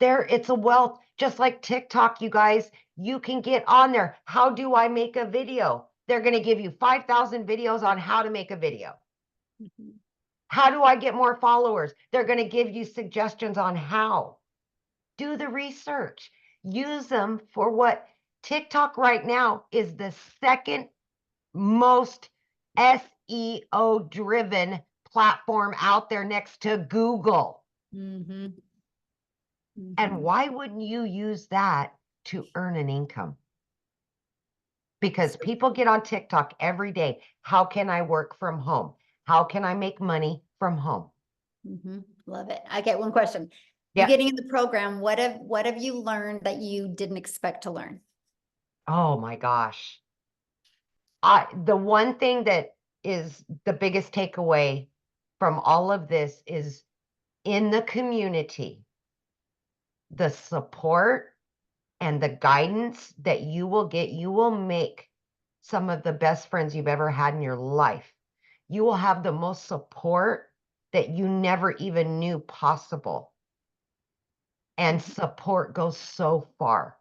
It's a wealth, just like TikTok, you guys. You can get on there. How do I make a video? They're going to give you 5,000 videos on how to make a video. Mhm. How do I get more followers? They're going to give you suggestions on how. Do the research. Use them for what TikTok right now is the second most SEO driven platform out there next to Google. Mm-hmm. And why wouldn't you use that to earn an income? Because people get on TikTok every day. How can I work from home? How can I make money from home? Love it. I get one question. Yeah. You getting in the program, what have you learned that you didn't expect to learn? Oh my gosh. The one thing that is the biggest takeaway from all of this is, in the community, the support and the guidance that you will get, you will make some of the best friends you've ever had in your life. You will have the most support that you never even knew possible. And support goes so far.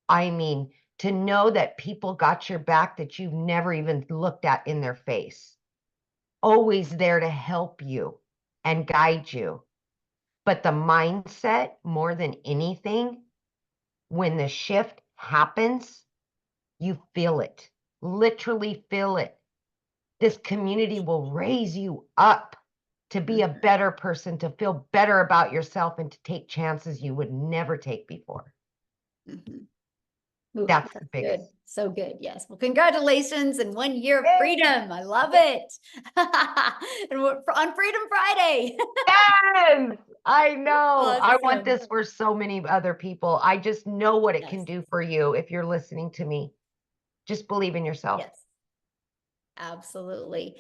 I mean, to know that people got your back that you've never even looked at in their face, always there to help you and guide you. But the mindset, more than anything, when the shift happens, you feel it, literally feel it. This community will raise you up to be a better person, to feel better about yourself, and to take chances you would never take before. Ooh, That's the biggest. good. So good. Yes. Well, congratulations and 1 year of Yay! freedom. I love it. And we're on Freedom Friday. Yes, I know. I want Awesome. this for so many other people. I just know what it can Yes. do for you if you're listening to me. Just believe in yourself. Yes. Absolutely.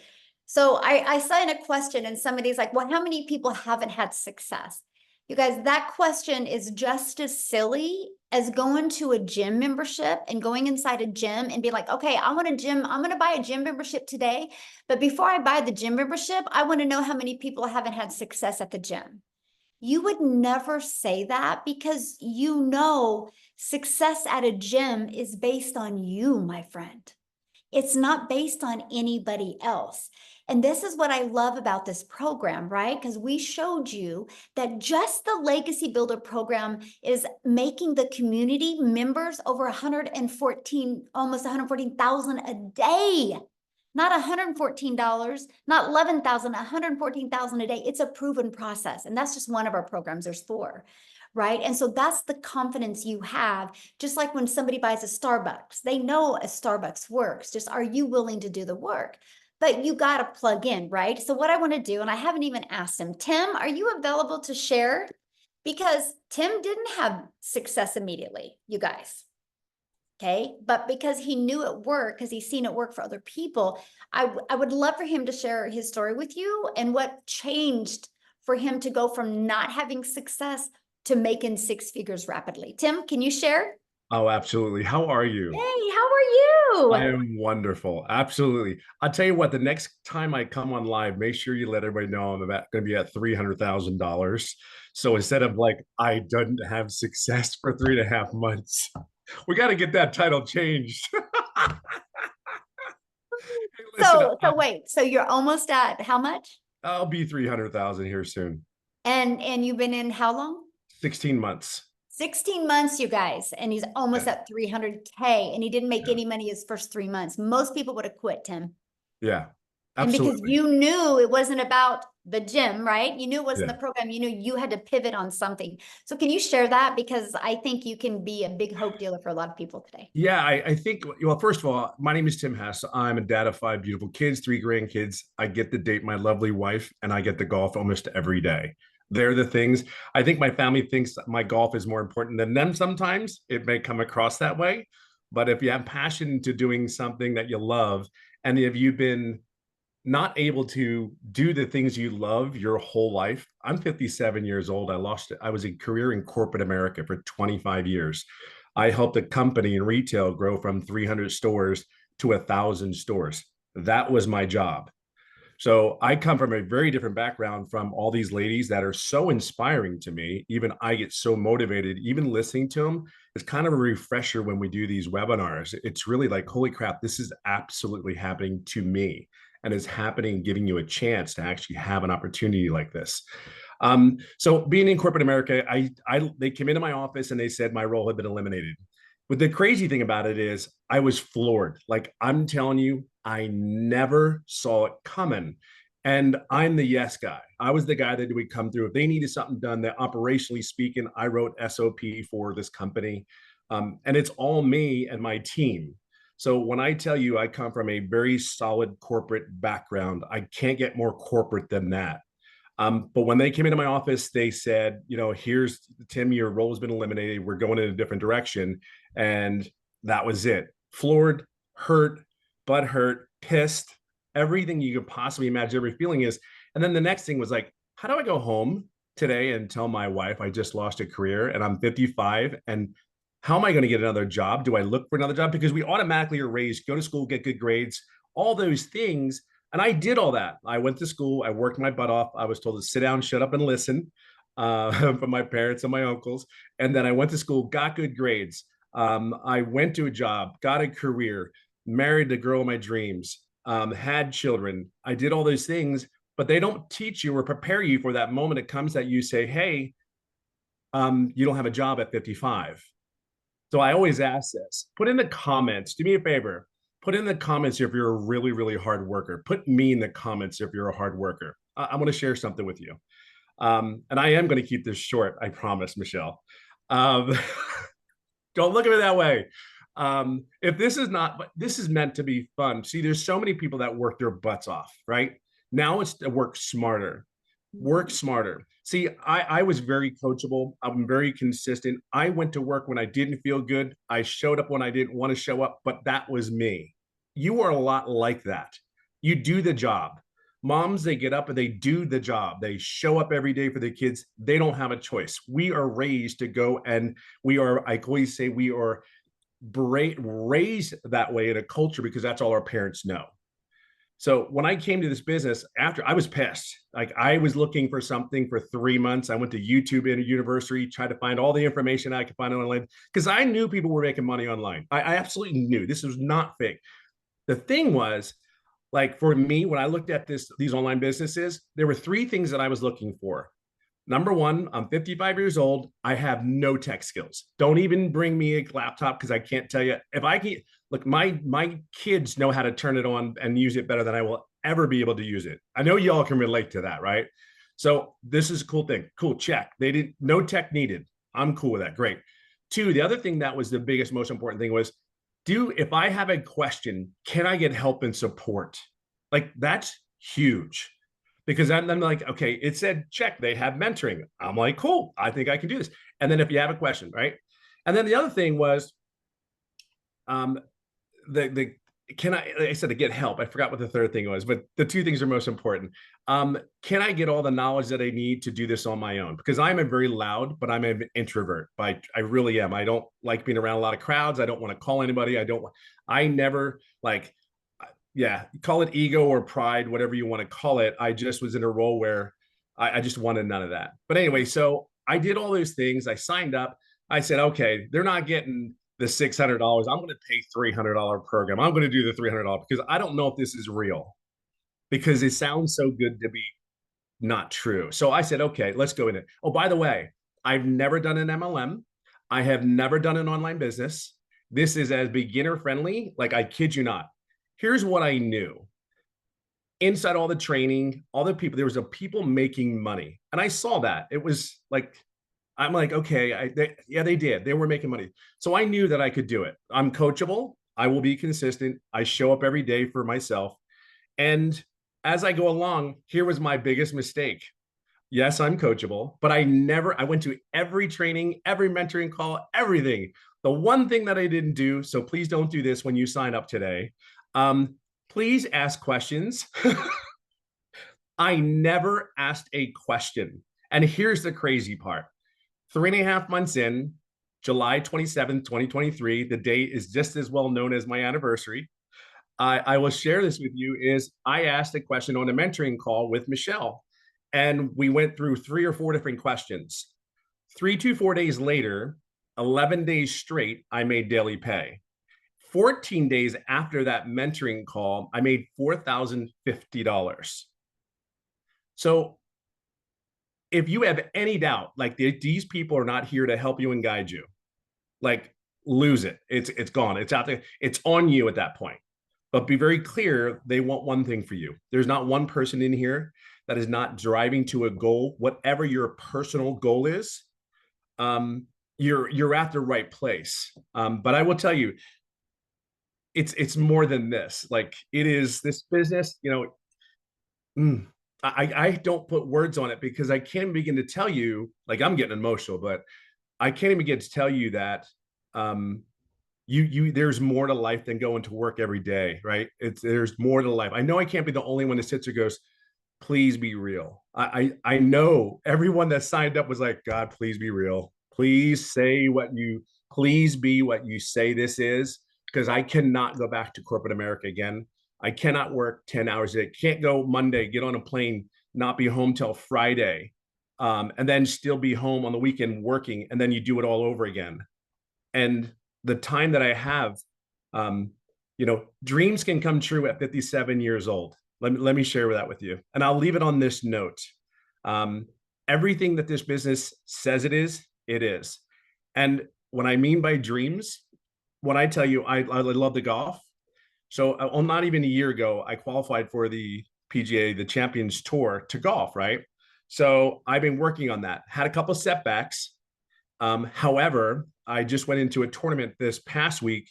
So I saw in a question and somebody's like, well, how many people haven't had success? You guys, that question is just as silly as going to a gym membership and going inside a gym and be like, okay, I want a gym. I'm going to buy a gym membership today. But before I buy the gym membership, I want to know how many people haven't had success at the gym. You would never say that because success at a gym is based on you, my friend. It's not based on anybody else. And this is what I love about this program, right? Because we showed you that just the Legacy Builder program is making the community members over 114, almost 114,000 a day. Not $114, not 11,000, 114,000 a day. It's a proven process. And that's just one of our programs. There's 4. Right. And so that's the confidence you have. Just like when somebody buys a Starbucks, they know a Starbucks works. Just, are you willing to do the work? But you got to plug in, right? So what I want to do, and I haven't even asked him, Tim, are you available to share? Because Tim didn't have success immediately, you guys. Okay. But because he knew it worked, because he's seen it work for other people, I would love for him to share his story with you and what changed for him to go from not having success to making six figures rapidly. Tim, can you share? Oh, absolutely. How are you? Hey, how are I you? am wonderful. Absolutely. I'll tell you what, the next time I come on live, make sure you let everybody know I'm going to be at $300,000. So instead of like, I didn't have success for 3.5 months, we got to get that title changed. Hey, listen, So wait, so you're almost at how much? I'll be 300,000 here soon. And you've been in how long? 16 months. 16 months, you guys, and he's almost Yeah. at 300K, and he didn't make Yeah. any money his first 3 months. Most people would have quit, Tim. Yeah, And because absolutely. you knew it wasn't about the gym, right? You knew it wasn't Yeah. the program. You knew you had to pivot on something. So can you share that? Because I think you can be a big hope dealer for a lot of people today. Yeah, I think, well, first of all, my name is Tim Hess. I'm a dad of 5 beautiful kids, 3 grandkids. I get to date my lovely wife, and I get to golf almost every day. They're the things. I think my family thinks that my golf is more important than them sometimes. It may come across that way. But if you have passion to doing something that you love, and if you've been not able to do the things you love your whole life. I'm 57 years old. I was a career in corporate America for 25 years. I helped a company in retail grow from 300 stores to 1,000 stores. That was my job. So I come from a very different background from all these ladies that are so inspiring to me. Even I get so motivated, even listening to them. It's kind of a refresher when we do these webinars. It's really like, holy crap, this is absolutely happening to me. And it's happening, giving you a chance to actually have an opportunity like this. So being in corporate America, they came into my office and they said my role had been eliminated. But the crazy thing about it is I was floored. Like I'm telling you, I never saw it coming. And I'm the yes guy. I was the guy that would come through. If they needed something done, that operationally speaking, I wrote SOP for this company. And it's all me and my team. So when I tell you I come from a very solid corporate background, I can't get more corporate than that. But when they came into my office, they said, here's Tim, your role has been eliminated. We're going in a different direction. And that was it. Floored, hurt, butthurt, pissed, everything you could possibly imagine, every feeling is. And then the next thing was like, how do I go home today and tell my wife I just lost a career and I'm 55? And how am I going to get another job? Do I look for another job? Because we automatically are raised, go to school, get good grades, all those things. And I did all that. I went to school. I worked my butt off. I was told to sit down, shut up, and listen from my parents and my uncles. And then I went to school, got good grades. I went to a job, got a career, married the girl of my dreams, had children. I did all those things, but they don't teach you or prepare you for that moment it comes that you say, hey, you don't have a job at 55. So I always ask this, put in the comments, do me a favor, put in the comments if you're a really, really hard worker. Put me in the comments if you're a hard worker. I want to share something with you. And I am going to keep this short, I promise, Michelle. Don't look at it that way. If this is not, but this is meant to be fun. See, there's so many people that work their butts off, right? Now it's to work smarter. Work smarter. See, I was very coachable. I'm very consistent. I went to work when I didn't feel good. I showed up when I didn't want to show up, but that was me. You are a lot like that. You do the job. Moms, they get up and they do the job. They show up every day for their kids. They don't have a choice. We are raised to go and I always say we are raised that way in a culture because that's all our parents know. So when I came to this business, after I was pissed, like I was looking for something for 3 months. I went to YouTube in a university, tried to find all the information I could find online because I knew people were making money online. I absolutely knew this was not fake. The thing was, like for me, when I looked at these online businesses, there were 3 things that I was looking for. Number one, I'm 55 years old. I have no tech skills. Don't even bring me a laptop because I can't tell you if I can. Look, my kids know how to turn it on and use it better than I will ever be able to use it. I know y'all can relate to that, right? So this is a cool thing. Cool, check. They didn't, no tech needed. I'm cool with that. Great. 2, the other thing that was the biggest, most important thing was, if I have a question, can I get help and support? Like that's huge. Because I'm like, okay, it said check, they have mentoring. I'm like, cool, I think I can do this. And then if you have a question, right? And then the other thing was, can I, like I said, to get help. I forgot what the third thing was, but the two things are most important. Can I get all the knowledge that I need to do this on my own? Because I'm a very loud, but I'm an introvert. I really am. I don't like being around a lot of crowds. I don't want to call anybody. I never like, yeah, call it ego or pride, whatever you want to call it. I just was in a role where I just wanted none of that. But anyway, so I did all those things. I signed up. I said, okay, they're not getting the $600. I'm going to pay $300 program. I'm going to do the $300 because I don't know if this is real because it sounds so good to be not true. So I said, okay, let's go in it. Oh, by the way, I've never done an MLM. I have never done an online business. This is as beginner friendly. Like, I kid you not. Here's what I knew. Inside all the training, all the people, there was a people making money. And I saw that. It was like, I'm like, okay, yeah, they did. They were making money. So I knew that I could do it. I'm coachable. I will be consistent. I show up every day for myself. And as I go along, here was my biggest mistake. Yes, I'm coachable, but I went to every training, every mentoring call, everything. The one thing that I didn't do, so please don't do this when you sign up today. Please ask questions. I never asked a question. And here's the crazy part. 3.5 months in, July 27th, 2023, the date is just as well known as my anniversary. I will share this with you is I asked a question on a mentoring call with Michelle, and we went through 3 or 4 different questions. 3 to 4 days later, 11 days straight, I made daily pay. 14 days after that mentoring call, I made $4,050. So if you have any doubt, like these people are not here to help you and guide you, like lose it. It's gone. It's out there. It's on you at that point. But be very clear, they want one thing for you. There's not one person in here that is not driving to a goal, whatever your personal goal is. You're at the right place. But I will tell you, it's more than this. Like, it is this business, I don't put words on it because I can't begin to tell you, like, I'm getting emotional, but I can't even begin to tell you that there's more to life than going to work every day, right? There's more to life. I know I can't be the only one that sits there goes, please be real. I know everyone that signed up was like, God, please be real. Please be what you say this is, because I cannot go back to corporate America again. I cannot work 10 hours a day. Can't go Monday, get on a plane, not be home till Friday, and then still be home on the weekend working, and then you do it all over again. And the time that I have, dreams can come true at 57 years old. Let me share that with you. And I'll leave it on this note. Everything that this business says it is. And what I mean by dreams, when I tell you I love the golf. So not even a year ago, I qualified for the PGA, the Champions Tour, to golf, right? So I've been working on that. Had a couple of setbacks. However, I just went into a tournament this past week,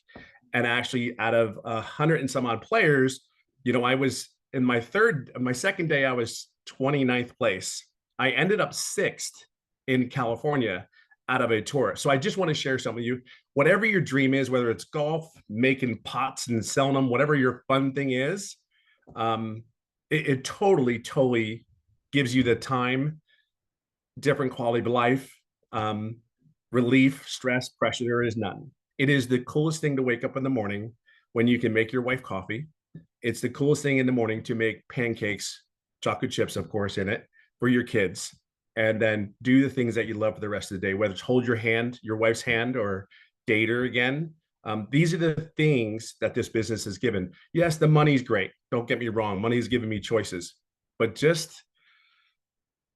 and actually out of 100 and some odd players, I was in my second day, I was 29th place. I ended up 6th in California out of a tour. So I just want to share something with you. Whatever your dream is, whether it's golf, making pots and selling them, whatever your fun thing is, it totally gives you the time, different quality of life, relief, stress, pressure. There is none. It is the coolest thing to wake up in the morning when you can make your wife coffee. It's the coolest thing in the morning to make pancakes, chocolate chips, of course, in it for your kids, and then do the things that you love for the rest of the day, whether it's hold your hand, your wife's hand, or date her again. These are the things that this business has given. Yes, the money's great. Don't get me wrong. Money's given me choices, but just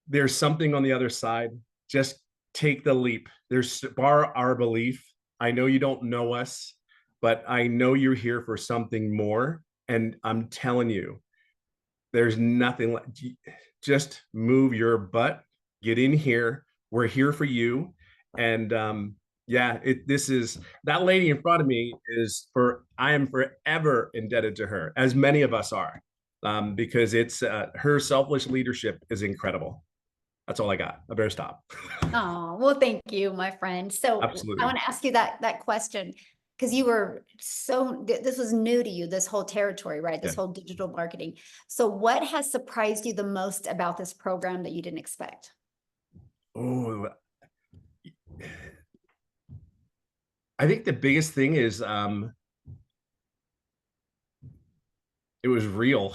there's something on the other side. Just take the leap. There's our belief. I know you don't know us, but I know you're here for something more. And I'm telling you, there's nothing like, just move your butt, get in here. We're here for you. And this is that lady in front of me I am forever indebted to her, as many of us are, because it's her selfless leadership is incredible. That's all I got. I better stop. Oh, well, thank you, my friend. So Absolutely. I want to ask you that question. because you were this was new to you, this whole territory, right? This Yeah. whole digital marketing. So what has surprised you the most about this program that you didn't expect? Oh, I think the biggest thing is it was real.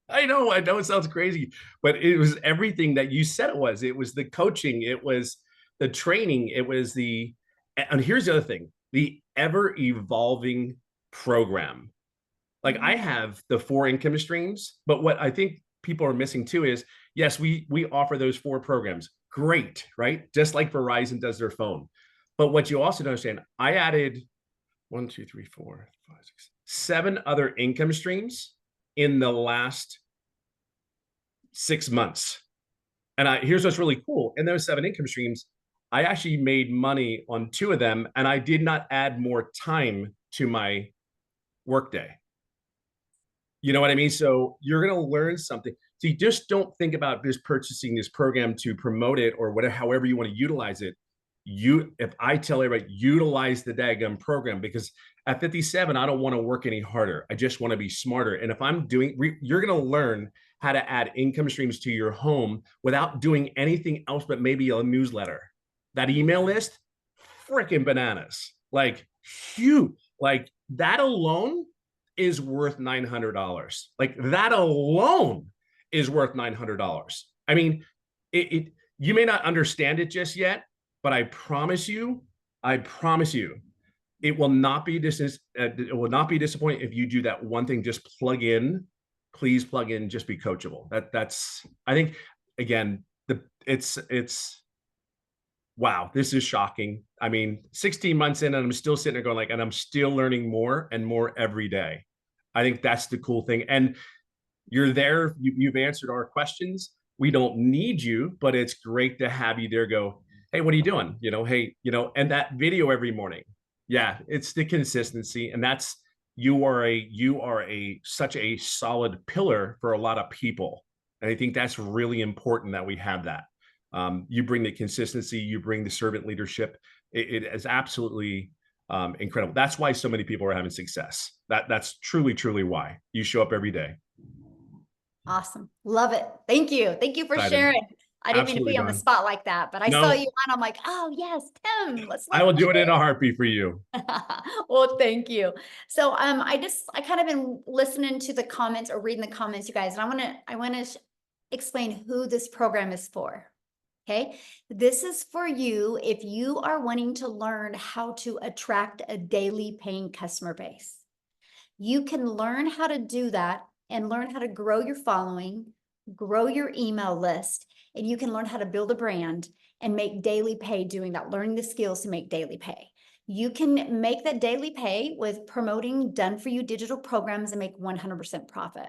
I know it sounds crazy, but it was everything that you said it was. It was the coaching, it was the training, it was and here's the other thing, the ever evolving program. Like I have the 4 income streams, but what I think people are missing too is, yes, we offer those 4 programs. Great, right? Just like Verizon does their phone. But what you also don't understand, I added 1, 2, 3, 4, 5, 6, 7 other income streams in the last 6 months. And here's what's really cool. In those 7 income streams, I actually made money on 2 of them, and I did not add more time to my workday. You know what I mean? So you're going to learn something. So you just don't think about just purchasing this program to promote it or whatever, however you want to utilize it. If I tell everybody, utilize the daggum program, because at 57, I don't want to work any harder. I just want to be smarter. And if I'm you're going to learn how to add income streams to your home without doing anything else but maybe a newsletter. That email list, freaking bananas. Like, huge. Like that alone is worth $900. Like that alone is worth $900. I mean, you may not understand it just yet, but I promise you, it will not be it will not be disappointing if you do that one thing. Just plug in, please plug in, just be coachable. That's I think again, it's wow, this is shocking. I mean, 16 months in and I'm still sitting there going like, and I'm still learning more and more every day. I think that's the cool thing. And you're there, you've answered our questions. We don't need you, but it's great to have you there. Go, hey, what are you doing? Hey, and that video every morning. Yeah, it's the consistency. And that's, you are such a solid pillar for a lot of people. And I think that's really important that we have that. You bring the consistency, you bring the servant leadership. It is absolutely incredible. That's why so many people are having success. That's truly, truly why. You show up every day. Awesome. Love it. Thank you. Thank you for Excited. sharing. I didn't mean to Absolutely, be on the Dawn. spot like that, but I No. saw you and I'm like, oh yes, Tim, let's I will do it in a heartbeat for you. Well, thank you. So I kind of been listening to the comments or reading the comments, you guys, and I want to explain who this program is for. Okay. This is for you if you are wanting to learn how to attract a daily paying customer base. You can learn how to do that and learn how to grow your following, grow your email list, and you can learn how to build a brand and make daily pay doing that, learning the skills to make daily pay. You can make that daily pay with promoting done for you digital programs and make 100% profit.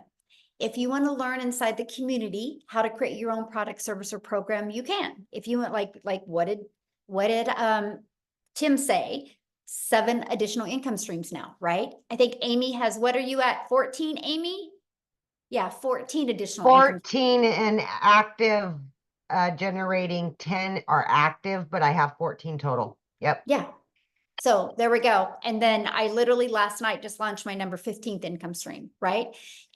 If you want to learn inside the community how to create your own product, service, or program, you can. If you want, like what did Tim say? 7 additional income streams now, right? I think Amy has, what are you at? 14, Amy? Yeah, 14 additional. 14 and active, generating 10 are active, but I have 14 total. Yep. Yeah. So there we go. And then I literally last night just launched my number 15th income stream, right?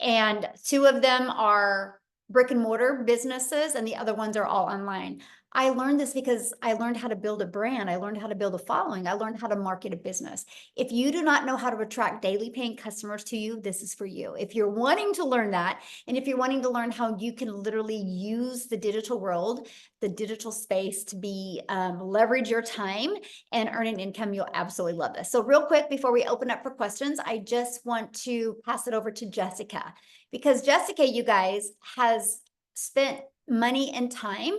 And 2 of them are brick and mortar businesses and the other ones are all online. I learned this because I learned how to build a brand. I learned how to build a following. I learned how to market a business. If you do not know how to attract daily paying customers to you, this is for you. If you're wanting to learn that, and if you're wanting to learn how you can literally use the digital world, the digital space to be leverage your time and earn an income, you'll absolutely love this. So real quick, before we open up for questions, I just want to pass it over to Jessica, because Jessica, you guys, has spent money and time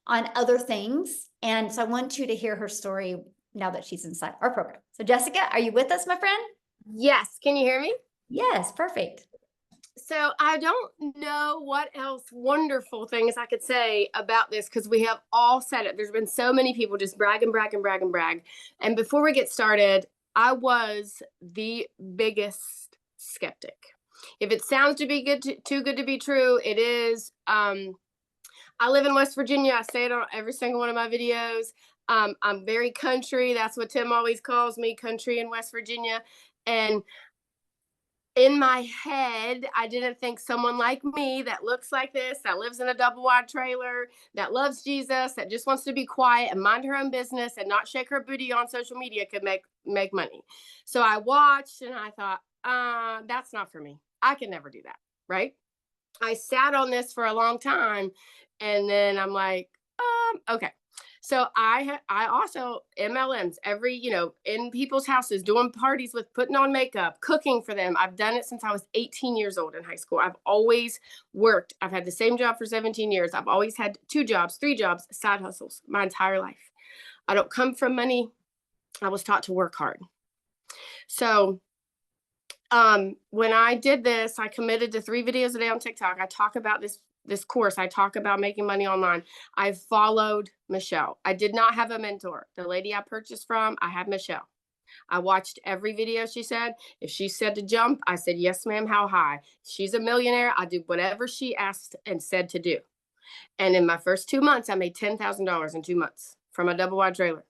on other things. And so I want you to hear her story now that she's inside our program. So Jessica, are you with us, my friend? Yes. Can you hear me? Yes, perfect. So I don't know what else wonderful things I could say about this, because we have all said it. There's been so many people just brag and brag and brag and brag. And before we get started, I was the biggest skeptic. If it sounds to be too good to be true, it is. I live in West Virginia. I say it on every single one of my videos. I'm very country. That's what Tim always calls me, country in West Virginia. And in my head, I didn't think someone like me that looks like this, that lives in a double wide trailer, that loves Jesus, that just wants to be quiet and mind her own business and not shake her booty on social media could make money. So I watched and I thought, that's not for me. I can never do that. Right. I sat on this for a long time. And then I'm like, okay. So I also MLMs in people's houses, doing parties with putting on makeup, cooking for them. I've done it since I was 18 years old in high school. I've always worked. I've had the same job for 17 years. I've always had 2 jobs, 3 jobs, side hustles my entire life. I don't come from money. I was taught to work hard. So when I did this, I committed to 3 videos a day on TikTok. I talk about this course. I talk about making money online. I followed Michelle. I did not have a mentor. The lady I purchased from, I had Michelle. I watched every video she said. If she said to jump, I said, yes, ma'am, how high? She's a millionaire. I do whatever she asked and said to do. And in my first 2 months, I made $10,000 in 2 months from a double wide trailer.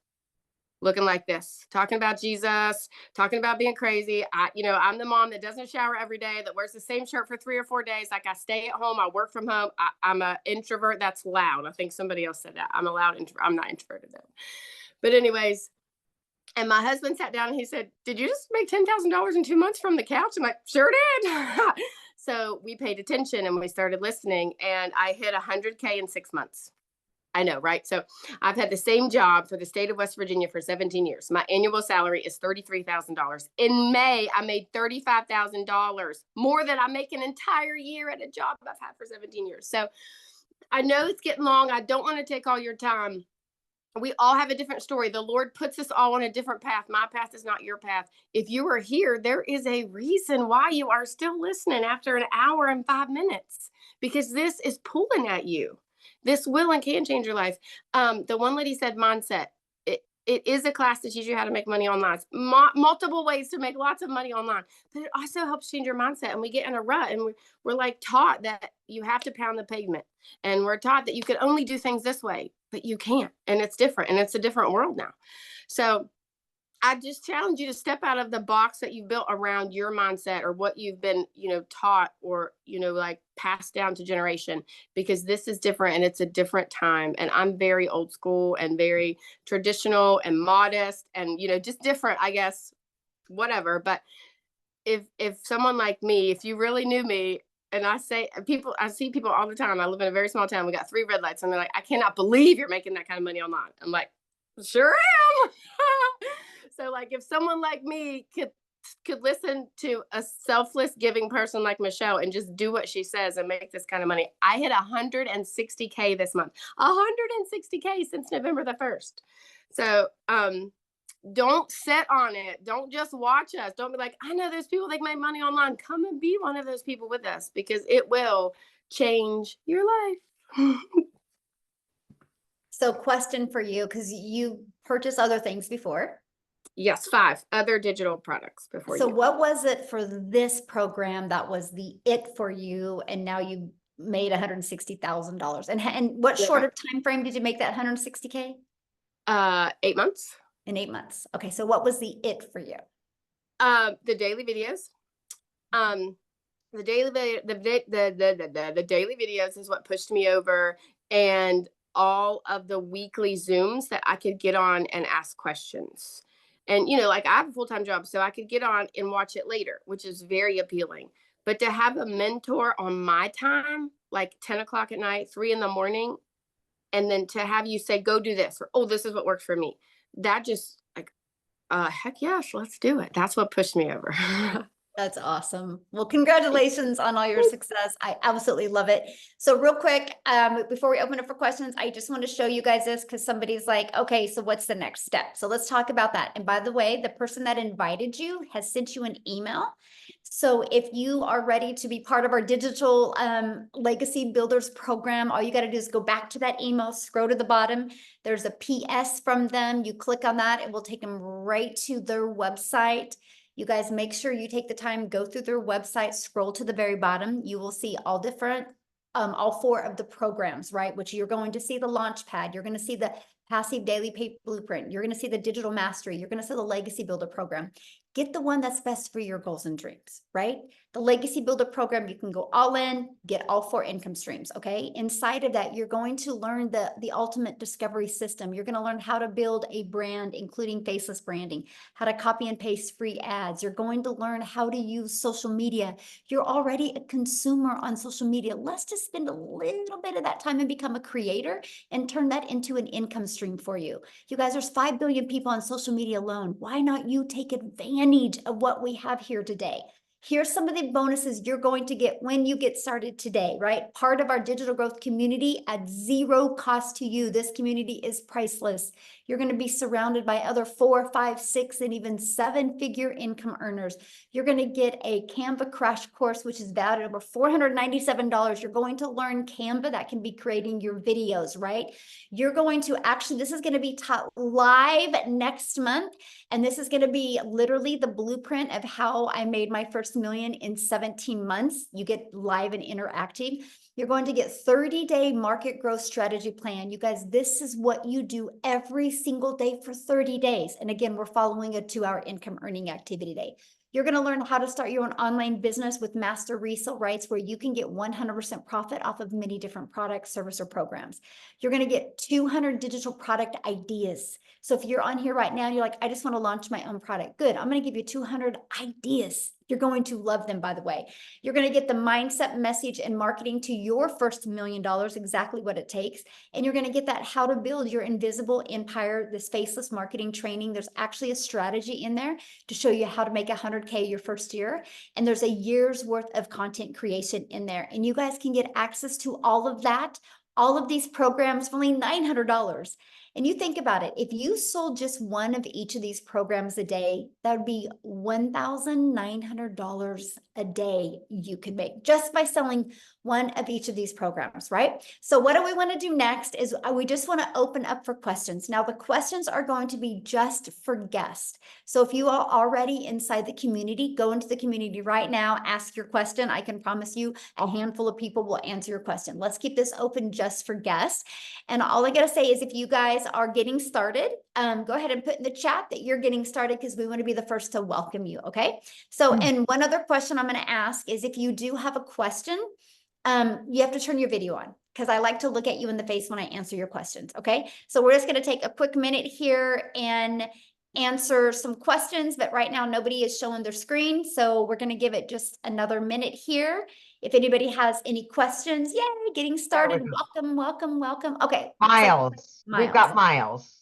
Looking like this, talking about Jesus, talking about being crazy. I'm the mom that doesn't shower every day, that wears the same shirt for 3 or 4 days. Like, I stay at home, I work from home. I'm an introvert. That's loud. I think somebody else said that. I'm a loud introvert. I'm not introverted though. But anyways, and my husband sat down and he said, did you just make $10,000 in 2 months from the couch? I'm like, sure did. So we paid attention and we started listening, and I hit 100K in 6 months. I know, right? So I've had the same job for the state of West Virginia for 17 years. My annual salary is $33,000. In May, I made $35,000, more than I make an entire year at a job I've had for 17 years. So I know it's getting long. I don't want to take all your time. We all have a different story. The Lord puts us all on a different path. My path is not your path. If you are here, there is a reason why you are still listening after an hour and 5 minutes, because this is pulling at you. This will and can change your life. The one lady said mindset. It is a class to teach you how to make money online. Multiple ways to make lots of money online, but it also helps change your mindset. And we get in a rut, and we're like taught that you have to pound the pavement, and we're taught that you can only do things this way, but you can't. And it's different, and it's a different world now. So I just challenge you to step out of the box that you've built around your mindset or what you've been, taught or, like passed down to generation, because this is different and it's a different time. And I'm very old school and very traditional and modest and, just different, I guess, whatever. But if someone like me, if you really knew me, and I see people all the time. I live in a very small town. We got 3 red lights, and they're like, I cannot believe you're making that kind of money online. I'm like, sure am. So like, if someone like me could listen to a selfless giving person like Michelle and just do what she says and make this kind of money. I hit 160K this month, 160K since November the 1st. So, don't sit on it. Don't just watch us. Don't be like, I know those people, they make money online. Come and be one of those people with us, because it will change your life. So question for you, because you purchased other things before. Yes, 5 other digital products before. So what was it for this program that was the it for you, and now you made $160,000? And what shorter time frame did you make that 160K? 8 months. In 8 months. Okay, so what was the it for you? The daily videos. The daily videos is what pushed me over, and all of the weekly Zooms that I could get on and ask questions. And, like, I have a full-time job, so I could get on and watch it later, which is very appealing. But to have a mentor on my time, like 10 o'clock at night, 3 in the morning, and then to have you say, go do this, or, oh, this is what works for me. That just like, heck yes, let's do it. That's what pushed me over. That's awesome. Well, congratulations on all your success. I absolutely love it. So real quick, before we open up for questions, I just want to show you guys this, because somebody's like, okay, so what's the next step? So let's talk about that. And by the way, the person that invited you has sent you an email. So if you are ready to be part of our digital legacy builders program, all you got to do is go back to that email, scroll to the bottom. There's a PS from them. You click on that, it will take them right to their website. You guys make sure you take the time, go through their website, scroll to the very bottom. You will see all different, all 4 of the programs, right? Which you're going to see the launch pad. You're going to see the Passive Daily Pay Blueprint. You're going to see the Digital Mastery. You're going to see the Legacy Builder program. Get the one that's best for your goals and dreams, right? The Legacy Builder program, you can go all in, get all 4 income streams, okay? Inside of that, you're going to learn the ultimate discovery system. You're going to learn how to build a brand, including faceless branding, how to copy and paste free ads. You're going to learn how to use social media. You're already a consumer on social media. Let's just spend a little bit of that time and become a creator and turn that into an income stream for you. You guys, there's 5 billion people on social media alone. Why not you take advantage of what we have here today? Here's some of the bonuses you're going to get when you get started today, right? Part of our digital growth community at 0 cost to you. This community is priceless. You're going to be surrounded by other 4, 5, 6, and even 7-figure income earners. You're going to get a Canva crash course, which is valued at over $497. You're going to learn Canva that can be creating your videos, right? You're going to actually, this is going to be taught live next month. And this is going to be literally the blueprint of how I made my first million in 17 months. You get live and interactive. You're going to get 30-day market growth strategy plan. You guys, this is what you do every single day for 30 days. And again, we're following a 2-hour income earning activity day. You're going to learn how to start your own online business with master resale rights where you can get 100% profit off of many different products, service, or programs. You're going to get 200 digital product ideas. So if you're on here right now and you're like, I just want to launch my own product. Good. I'm going to give you 200 ideas. You're going to love them, by the way. You're going to get the mindset, message, and marketing to your first $1 million, exactly what it takes. And you're going to get that how to build your invisible empire, this faceless marketing training. There's actually a strategy in there to show you how to make 100K your first year. And there's a year's worth of content creation in there. And you guys can get access to all of that, all of these programs for only $900. And you think about it, if you sold just one of each of these programs a day, that would be $1,900 a day you could make just by selling one of each of these programs, right? So what do we want to do next is we just want to open up for questions. Now, the questions are going to be just for guests. So if you are already inside the community, go into the community right now, ask your question. I can promise you a handful of people will answer your question. Let's keep this open just for guests. And all I got to say is if you guys are getting started, go ahead and put in the chat that you're getting started because we want to be the first to welcome you, okay? So, and one other question I'm going to ask is if you do have a question, you have to turn your video on because I like to look at you in the face when I answer your questions, okay? So we're just going to take a quick minute here and answer some questions, but right now nobody is showing their screen, so we're going to give it just another minute here. If anybody has any questions, yay, getting started. Welcome, welcome, welcome. Okay. Miles. Miles. We've got Miles.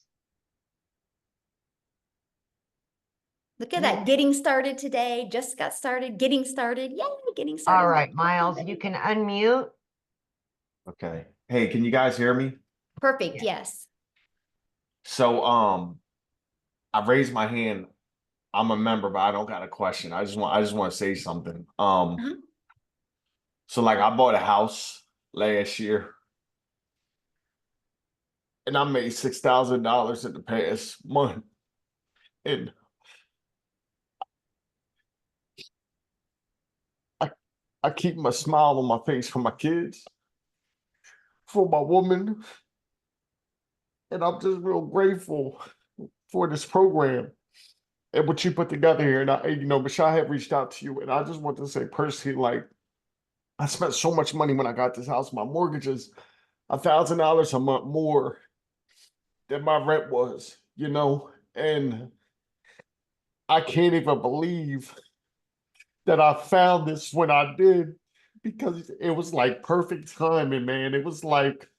Look at that. Getting started today. Just got started. Getting started. Yay, getting started. All right, Miles, you can unmute. Okay. Hey, can you guys hear me? Perfect. Yes. So, I raised my hand. I'm a member, but I don't got a question. I just want to say something. So like I bought a house last year and I made $6,000 in the past month. And I keep my smile on my face for my kids, for my woman. And I'm just real grateful for this program and what you put together here. And Michelle had reached out to you, and I just want to say personally, like, I spent so much money when I got this house. My mortgage is $1,000 a month more than my rent was, and I can't even believe that I found this when I did, because it was like perfect timing, man. It was like,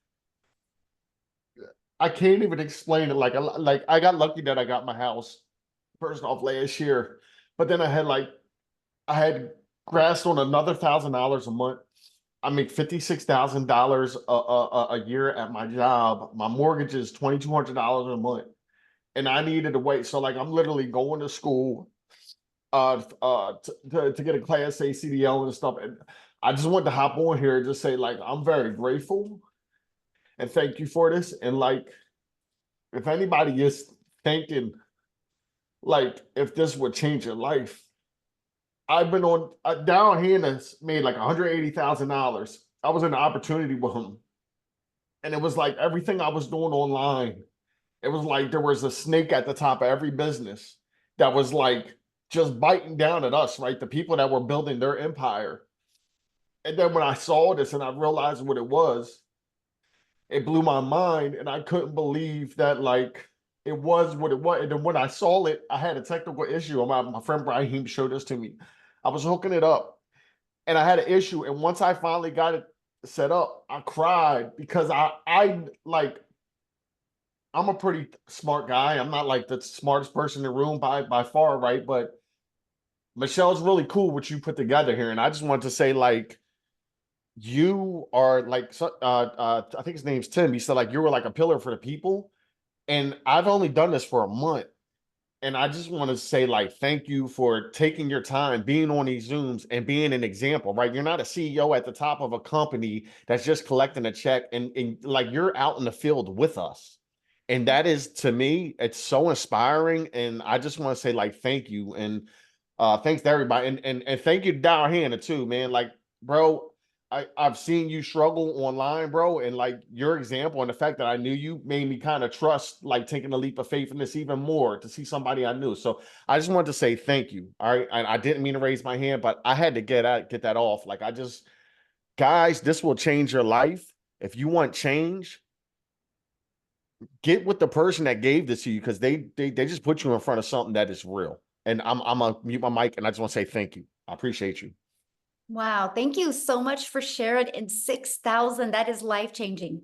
I can't even explain it. Like I got lucky that I got my house first off last year, but then I had grasped on another $1,000 a month. I make $56,000 a year at my job. My mortgage is $2,200 a month, and I needed to wait. So like I'm literally going to school to get a Class A CDL and stuff. And I just want to hop on here and just say, like, I'm very grateful and thank you for this. And like, if anybody is thinking, like, if this would change your life, I've been on Down Hannah's made like $180,000. I was in an opportunity with him, and it was like everything I was doing online It was like there was a snake at the top of every business that was like just biting down at us, right? The people that were building their empire. And then when I saw this and I realized what it blew my mind, and I couldn't believe that like it was what it was. And then when I saw it, I had a technical issue. My friend Brahim showed this to me. I was hooking it up and I had an issue. And once I finally got it set up, I cried because I like I'm a pretty smart guy. I'm not like the smartest person in the room by far, right? But Michelle's really cool what you put together here. And I just wanted to say, like, you are like I think his name's Tim. He said like you were like a pillar for the people. And I've only done this for a month. And I just want to say, like, thank you for taking your time, being on these Zooms and being an example, right? You're not a CEO at the top of a company that's just collecting a check, and like you're out in the field with us. And that is, to me, it's so inspiring. And I just want to say, like, thank you. And thanks to everybody. And thank you to Dow Hannah too, man. Like, bro, I've seen you struggle online, bro, and like your example and the fact that I knew you made me kind of trust, like taking a leap of faith in this even more to see somebody I knew. So I just wanted to say thank you. All right. I didn't mean to raise my hand, but I had to get that off. Like guys, this will change your life. If you want change, get with the person that gave this to you, because they just put you in front of something that is real. And I'm gonna mute my mic, and I just want to say thank you. I appreciate you. Wow. Thank you so much for sharing in 6,000. That is life-changing.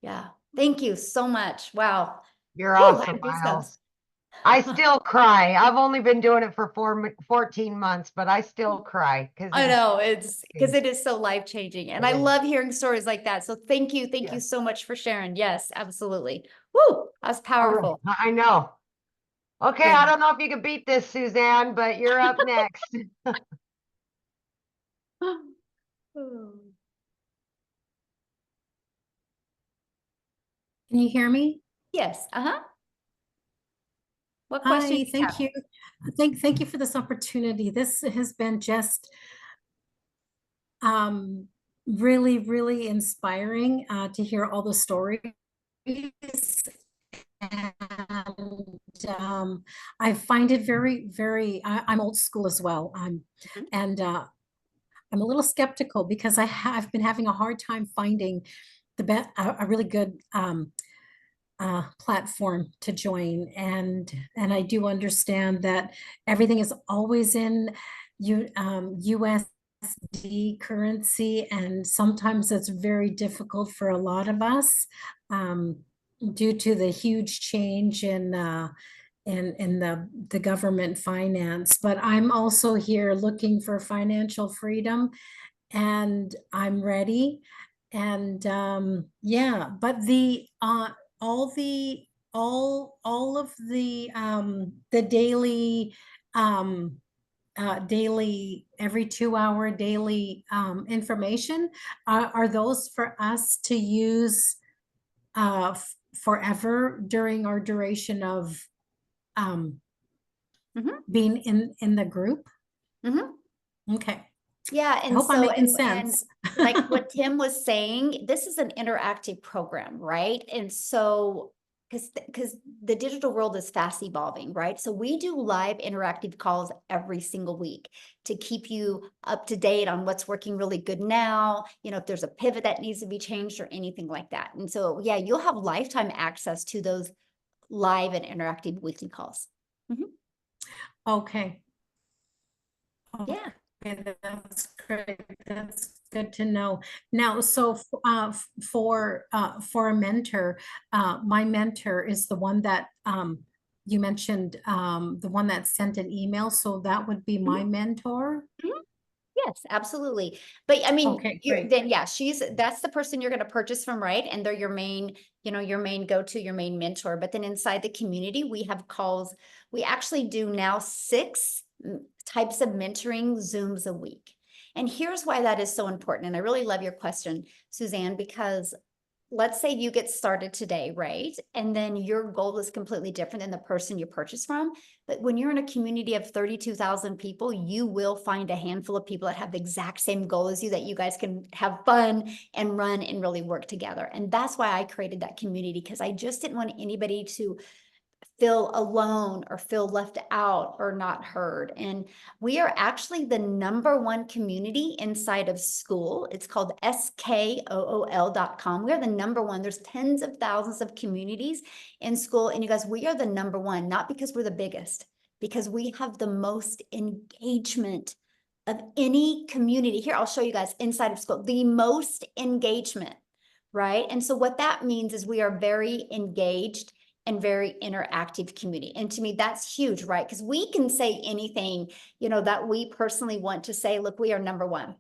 Yeah. Thank you so much. Wow. You're Whew, I awesome, have goosebumps. Miles. I still cry. I've only been doing it for 14 months, but I still cry because I know it's because it is so life-changing. And I love hearing stories like that. So thank you. Thank you so much for sharing. Yes, absolutely. Woo, that's powerful. I know. Okay, Yeah. I don't know if you can beat this, Suzanne, but you're up next. Can you hear me? Yes. Uh-huh. What question do Hi, you thank have? you. Thank you for this opportunity. This has been just really, really inspiring to hear all the stories. And I find it very, very, I'm old school as well. And I'm a little skeptical because I've been having a hard time finding a really good platform to join, and I do understand that everything is always in USD currency, and sometimes it's very difficult for a lot of us due to the huge change in the government finance. But I'm also here looking for financial freedom, and I'm ready. And yeah, but all of the daily every 2 hour daily information are those for us to use forever during our duration of being in the group. Okay. Yeah, I and hope I'm so making and sense. like what Tim was saying, this is an interactive program, right? And so because the digital world is fast evolving, right? So we do live interactive calls every single week to keep you up to date on what's working really good now, you know, if there's a pivot that needs to be changed or anything like that. And so yeah, you'll have lifetime access to those live and interactive weekly calls. Okay. Yeah. Okay, that's great. That's good to know. Now, so for a mentor, my mentor is the one that you mentioned, the one that sent an email. So that would be my mentor. Yes, absolutely. But I mean, Okay, great. then yeah, that's the person you're going to purchase from, right? And they're your main, you know, your main go-to, your main mentor. But then inside the community, we have calls. We actually do now 6 types of mentoring Zooms a week. And here's why that is so important. And I really love your question, Suzanne, because let's say you get started today, right? And then your goal is completely different than the person you purchase from. But when you're in a community of 32,000 people, you will find a handful of people that have the exact same goal as you, that you guys can have fun and run and really work together. And that's why I created that community, because I just didn't want anybody to feel alone or feel left out or not heard. And we are actually the #1 community inside of school. It's called skool.com. We are the #1. There's tens of thousands of communities in school. And you guys, we are the #1, not because we're the biggest, because we have the most engagement of any community. Here, I'll show you guys inside of school, the most engagement, right? And so what that means is we are very engaged and very interactive community. And to me, that's huge, right? Because we can say anything, that we personally want to say. Look, we are #1.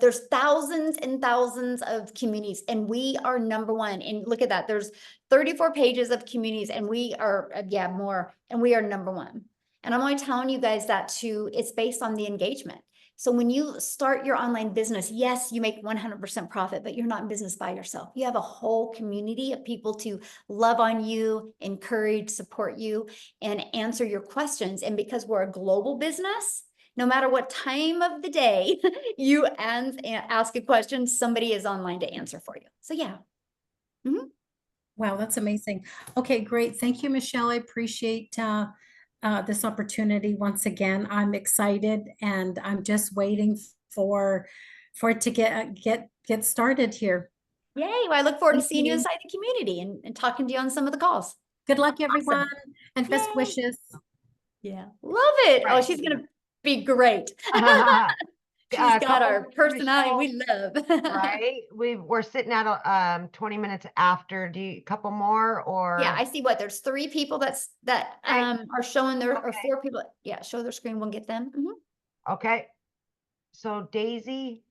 There's thousands and thousands of communities, and we are #1. And look at that. There's 34 pages of communities, and we are, more, and we are #1. And I'm only telling you guys that it's based on the engagement. So when you start your online business, yes, you make 100% profit, but you're not in business by yourself. You have a whole community of people to love on you, encourage, support you, and answer your questions. And because we're a global business, no matter what time of the day you ask a question, somebody is online to answer for you. So yeah. Mm-hmm. Wow, that's amazing. Okay, great. Thank you, Michelle. I appreciate this opportunity once again. I'm excited, and I'm just waiting for it to get started here. Yay! Well, I look forward to Thank seeing you you. inside the community and talking to you on some of the calls. Good luck, everyone, and best Yay. wishes. Yeah, love it. Oh, she's gonna be great. She's got our personality we love. Right? We're sitting at 20 minutes after. A couple more, or? Yeah, I see there's 3 people that are showing or 4 people. Yeah, show their screen. We'll get them. Okay. So Daisy.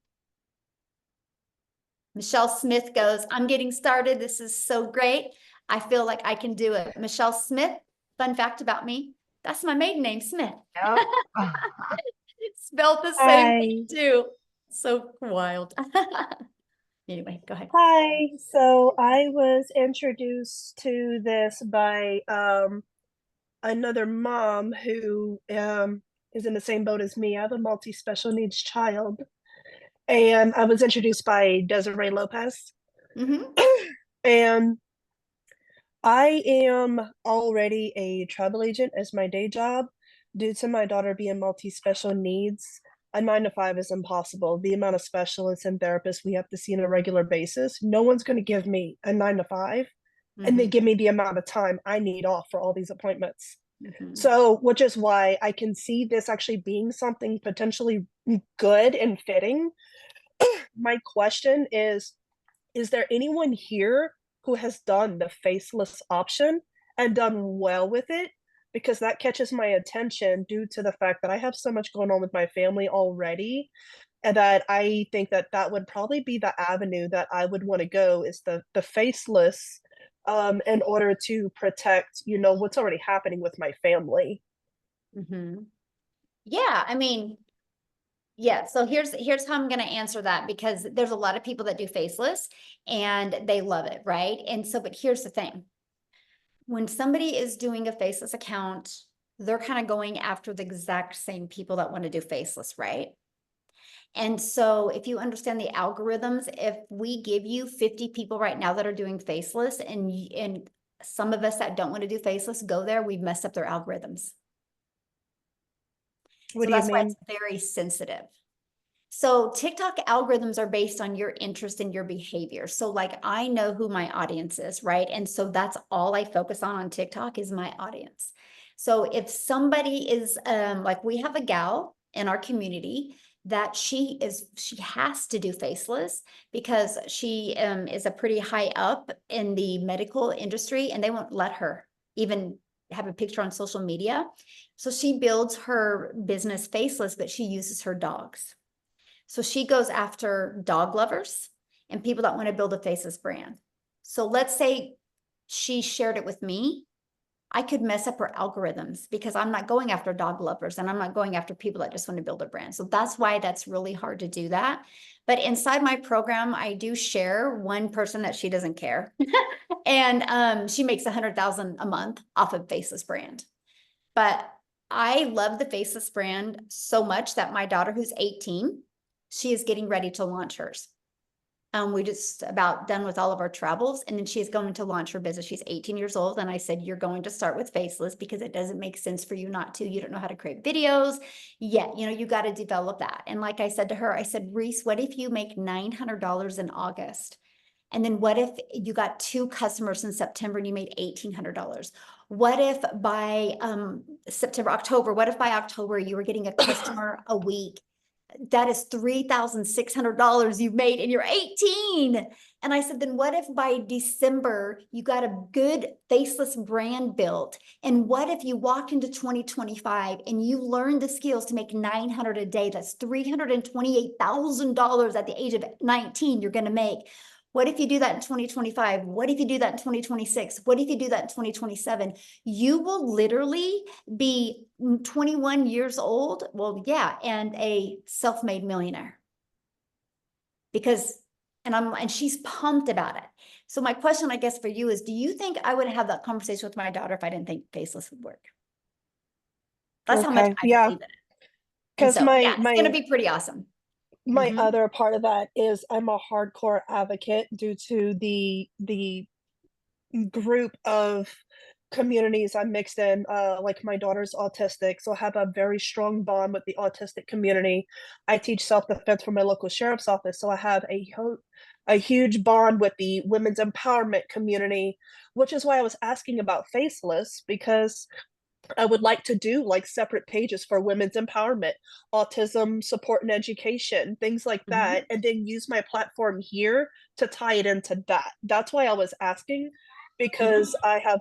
Michelle Smith goes, I'm getting started. This is so great. I feel like I can do it. Michelle Smith, fun fact about me, that's my maiden name, Smith. Yep. Spelled the same thing too. So wild. Anyway, go ahead. Hi. So I was introduced to this by another mom who is in the same boat as me. I have a multi-special needs child. And I was introduced by Desiree Lopez. And I am already a travel agent as my day job. Due to my daughter being multi-special needs, a 9-to-5 is impossible. The amount of specialists and therapists we have to see on a regular basis, no one's going to give me a 9-to-5 and then give me the amount of time I need off for all these appointments. So, which is why I can see this actually being something potentially good and fitting. My question is there anyone here who has done the faceless option and done well with it? Because that catches my attention due to the fact that I have so much going on with my family already, and that I think that would probably be the avenue that I would want to go, is the faceless, in order to protect, what's already happening with my family. Yeah, I mean, yeah, so here's how I'm going to answer that, because there's a lot of people that do faceless and they love it, right? And so, but here's the thing. When somebody is doing a faceless account, they're kind of going after the exact same people that want to do faceless, right? And so if you understand the algorithms, if we give you 50 people right now that are doing faceless, and some of us that don't want to do faceless go there, we've messed up their algorithms. What So do that's you why mean? it's very sensitive. So TikTok algorithms are based on your interest and your behavior. So like, I know who my audience is, right? And so that's all I focus on TikTok is my audience. So if somebody is like, we have a gal in our community that she has to do faceless because she is a pretty high up in the medical industry, and they won't let her even have a picture on social media. So she builds her business faceless, but she uses her dogs. So she goes after dog lovers and people that want to build a faceless brand. So let's say she shared it with me. I could mess up her algorithms because I'm not going after dog lovers and I'm not going after people that just want to build a brand. So that's why that's really hard to do that. But inside my program, I do share one person that she doesn't care. And she makes 100,000 a month off of Faceless brand. But I love the Faceless brand so much that my daughter, who's 18, she is getting ready to launch hers. We just about done with all of our travels, and then she's going to launch her business. She's 18 years old. And I said, you're going to start with Faceless because it doesn't make sense for you not to. You don't know how to create videos yet. You know, you got to develop that. And like I said to her, I said, Reese, what if you make $900 in August? And then what if you got 2 customers in September and you made $1,800? What if by September, October, what if by October you were getting a customer a week? That is $3,600 you've made and you're 18. And I said, then what if by December you got a good Faceless brand built? And what if you walked into 2025 and you learned the skills to make $900 a day? That's $328,000 at the age of 19 you're going to make. What if you do that in 2025? What if you do that in 2026? What if you do that in 2027? You will literally be 21 years old. Well, yeah, and a self-made millionaire. Because, and she's pumped about it. So my question, I guess, for you is, do you think I would have that conversation with my daughter if I didn't think Faceless would work? That's how much I Yeah. believe in it. And Because so, yeah, it's going to be pretty awesome. my Mhm. other part of that is I'm a hardcore advocate due to the group of communities I'm mixed in. Like my daughter's autistic, so I have a very strong bond with the autistic community. I teach self-defense for my local sheriff's office, so I have a huge bond with the women's empowerment community, which is why I was asking about Faceless, because I would like to do like separate pages for women's empowerment, autism support and education, things like that, and then use my platform here to tie it into that. That's why I was asking, because I have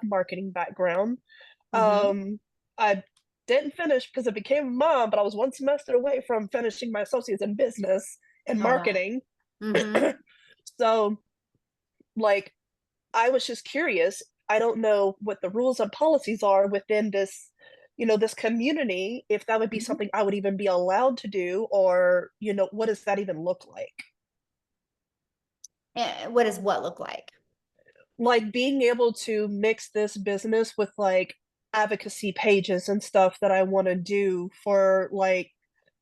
marketing background. I didn't finish because I became a mom, but I was one semester away from finishing my associates in business and Oh, wow. marketing. Mhm. So like I was just curious. I don't know what the rules and policies are within this, this community, if that would be Mhm. something I would even be allowed to do, or, what does that even look like? What does what look like? Like being able to mix this business with like advocacy pages and stuff that I want to do for like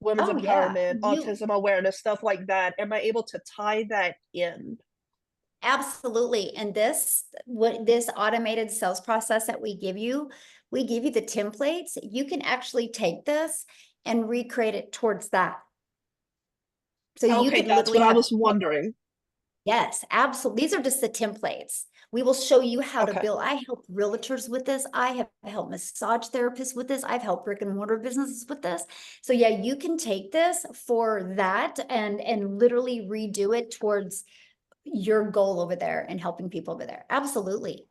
women's Oh, yeah. empowerment, autism awareness, stuff like that. Am I able to tie that in? Absolutely. And this automated sales process that we give you the templates. You can actually take this and recreate it towards that. So you Okay, could that's literally what I have, was wondering. yes, absolutely. These are just the templates. We will show you how to Okay. build. I help realtors with this. I have helped massage therapists with this. I've helped brick and mortar businesses with this. So yeah, you can take this for that and literally redo it towards your goal over there and helping people over there. Absolutely.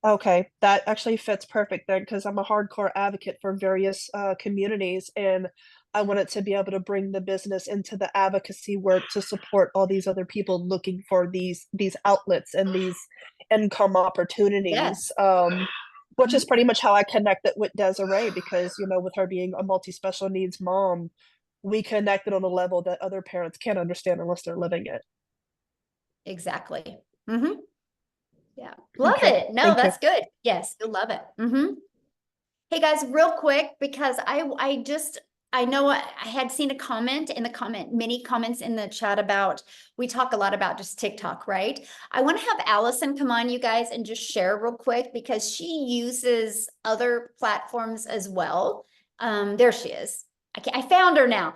Okay, that actually fits perfect then, because I'm a hardcore advocate for various communities, and I wanted to be able to bring the business into the advocacy work to support all these other people looking for these outlets and these income opportunities. Yes. Which is pretty much how I connected with Desiree, because with her being a multi-special needs mom, we connected on a level that other parents can't understand unless they're living it. Exactly. Yeah. Love Okay, it. No, thank you. that's good. Yes, you'll love it. Hey guys, real quick, because I know I had seen a comment in the many comments in the chat about, we talk a lot about just TikTok, right? I want to have Allison come on, you guys, and just share real quick, because she uses other platforms as well. There she is. I found her now.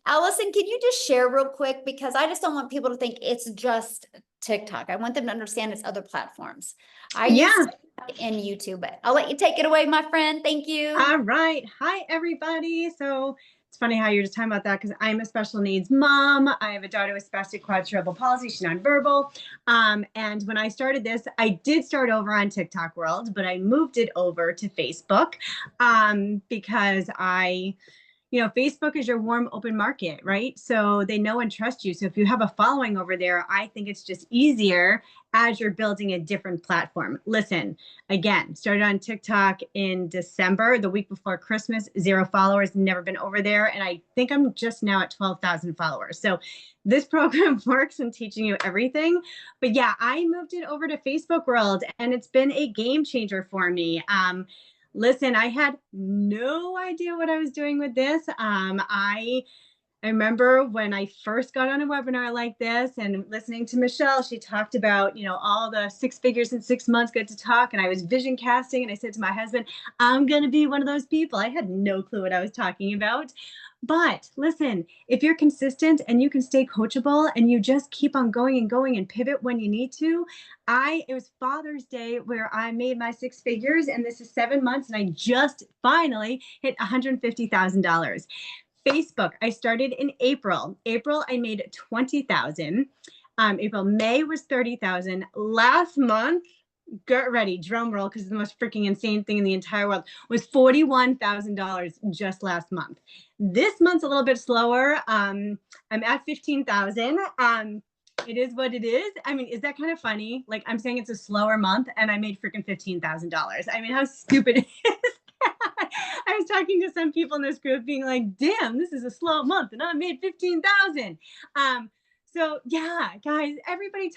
Allison, can you just share real quick? Because I just don't want people to think it's just TikTok. I want them to understand it's other platforms. I use TikTok and YouTube, but I'll let you take it away, my friend. Thank you. All right. Hi, everybody. So it's funny how you're just talking about that, because I'm a special needs mom. I have a daughter with spastic quadruple palsy. She's nonverbal. And when I started this, I did start over on TikTok World, but I moved it over to Facebook because I you know, Facebook is your warm, open market, right? So they know and trust you. So if you have a following over there, I think it's just easier as you're building a different platform. Listen, again, started on TikTok in December, the week before Christmas, 0 followers, never been over there. And I think I'm just now at 12,000 followers. So this program works in teaching you everything. But yeah, I moved it over to Facebook world and it's been a game changer for me. Listen, I had no idea what I was doing with this. I remember when I first got on a webinar like this and listening to Michelle, she talked about, you know, all the 6 figures in 6 months, good to talk. And I was vision casting and I said to my husband, I'm going to be one of those people. I had no clue what I was talking about. But listen, if you're consistent and you can stay coachable and you just keep on going and going and pivot when you need to, it was Father's Day where I made my 6 figures and this is 7 months and I just finally hit $150,000. Facebook, I started in April. April, I made 20,000. May was 30,000. Last month, get ready, drum roll, because the most freaking insane thing in the entire world was $41,000 just last month. This month's a little bit slower. I'm at 15,000. It is what it is. I mean, is that kind of funny? Like I'm saying it's a slower month and I made freaking $15,000. I mean, how stupid is that? I was talking to some people in this group being like, damn, this is a slow month and I made 15,000. So yeah, guys, everybody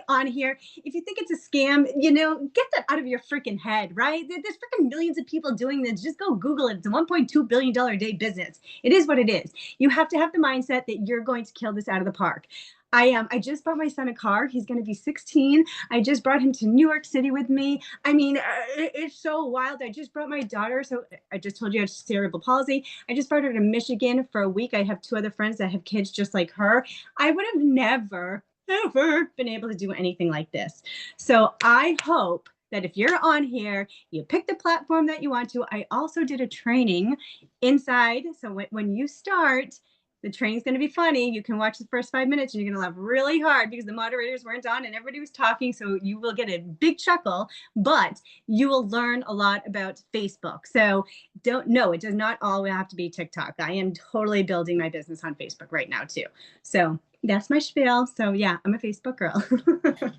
on here, if you think it's a scam, you know, get that out of your freaking head, right? There's freaking millions of people doing this. Just go Google it. It's a $1.2 billion a day business. It is what it is. You have to have the mindset that you're going to kill this out of the park. I just bought my son a car. He's going to be 16. I just brought him to New York City with me. I mean, it's so wild. I just brought my daughter. So I just told you I have cerebral palsy. I just brought her to Michigan for a week. I have 2 other friends that have kids just like her. I would have never, ever been able to do anything like this. So I hope that if you're on here, you pick the platform that you want to. I also did a training inside. So when you start, the training's going to be funny. You can watch the first 5 minutes and you're going to laugh really hard because the moderators weren't on and everybody was talking. So you will get a big chuckle, but you will learn a lot about Facebook. So it does not all have to be TikTok. I am totally building my business on Facebook right now too. So that's my spiel. So yeah, I'm a Facebook girl.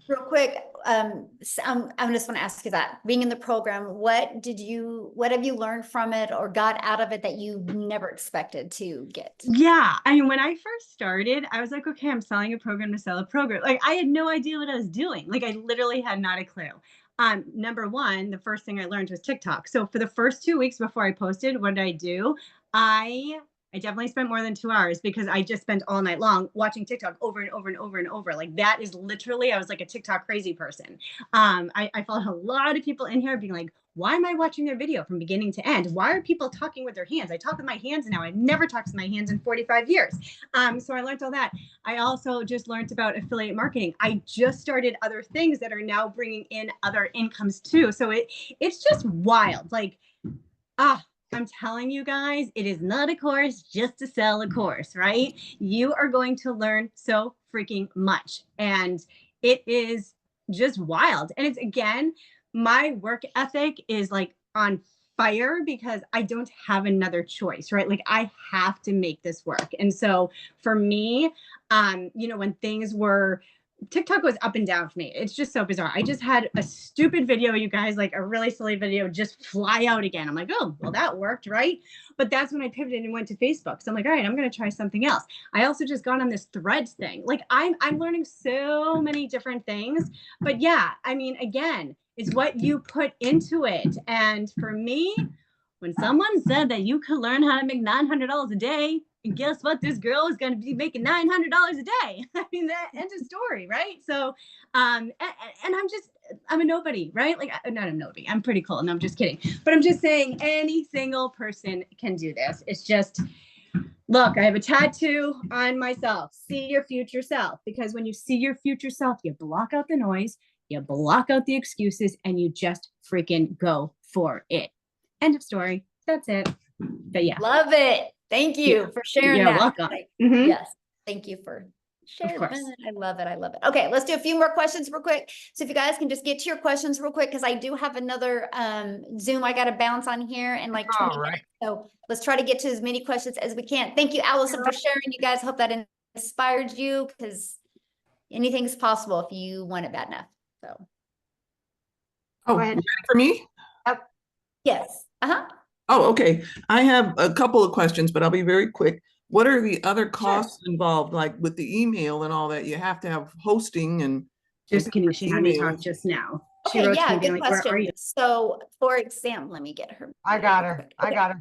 Real quick, I just want to ask you that, being in the program, what have you learned from it or got out of it that you never expected to get? Yeah. I mean, when I first started, I was like, okay, I'm selling a program to sell a program. Like I had no idea what I was doing. Like I literally had not a clue. Number one, the first thing I learned was TikTok. So for the first 2 weeks before I posted, what did I do? I definitely spent more than 2 hours because I just spent all night long watching TikTok over and over and over and over. Like that is literally, I was like a TikTok crazy person. I followed a lot of people in here being like, why am I watching their video from beginning to end? Why are people talking with their hands? I talk with my hands now. I've never talked with my hands in 45 years. So I learned all that. I also just learned about affiliate marketing. I just started other things that are now bringing in other incomes too. So it's just wild. Like, I'm telling you guys, it is not a course just to sell a course, right? You are going to learn so freaking much. And it is just wild. And it's, again, my work ethic is like on fire because I don't have another choice, right? Like I have to make this work. And so for me, when things were, TikTok was up and down for me. It's just so bizarre. I just had a stupid video, you guys, like a really silly video just fly out again. I'm like, oh, well, that worked, right? But that's when I pivoted and went to Facebook. So I'm like, all right, I'm going to try something else. I also just got on this Threads thing. Like I'm learning so many different things. But yeah, I mean, again, it's what you put into it. And for me, when someone said that you could learn how to make $900 a day, and guess what? This girl is going to be making $900 a day. I mean, that ends of story, right? So, and I'm a nobody, right? Like, not a nobody. I'm pretty cool. No, I'm just kidding. But I'm just saying any single person can do this. It's just, look, I have a tattoo on myself. See your future self. Because when you see your future self, you block out the noise, you block out the excuses, and you just freaking go for it. End of story. That's it. But yeah. Love it. Thank you for sharing that. Welcome. Yes. Thank you for Share course. fun. I love it. I love it. Okay, let's do a few more questions real quick. So if you guys can just get to your questions real quick, because I do have another Zoom I got to bounce on here in like 20 All right. minutes. So let's try to get to as many questions as we can. Thank you, Allison, for sharing. You guys, hope that inspired you, because anything's possible if you want it bad enough. So Oh, ahead. ready for me? yes. Uh-huh. Oh, okay. I have a couple of questions, but I'll be very quick. What are the other costs involved, like with the email and all that? You have to have hosting and Just kidding. She had me talk emails. just now. She Okay, wrote to yeah, me being good like, where are question. you? So for example, let me get her. I got her. I Okay. got her.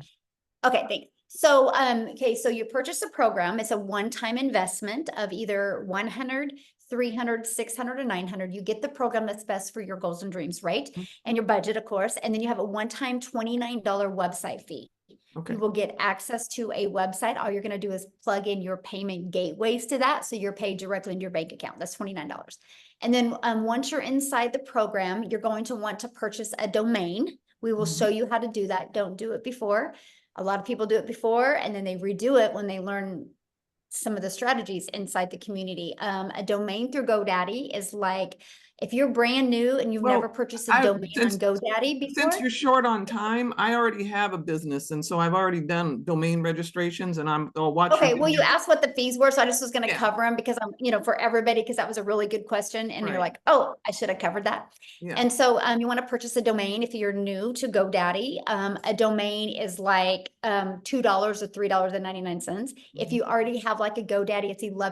Okay, thanks. So, okay, so you purchase a program. It's a one-time investment of either 100, 300, 600, or 900. You get the program that's best for your goals and dreams, right? And your budget, of course. And then you have a one-time $29 website fee. Okay. You will get access to a website. All you're going to do is plug in your payment gateways to that. So you're paid directly into your bank account. That's $29. And then once you're inside the program, you're going to want to purchase a domain. We will show you how to do that. Don't do it before. A lot of people do it before and then they redo it when they learn some of the strategies inside the community. A domain through GoDaddy is like, if you're brand new and you've never purchased a domain on GoDaddy before. Since you're short on time, I already have a business, and so I've already done domain registrations, and I'll watch. Okay, well, you asked what the fees were, so I just was going to Yeah. cover them because I'm, for everybody, because that was a really good question, and you're Right. like, oh, I should have covered that. Yeah. And so, you want to purchase a domain if you're new to GoDaddy. A domain is like $2 or $3.99. If you already have like a GoDaddy, it's $11.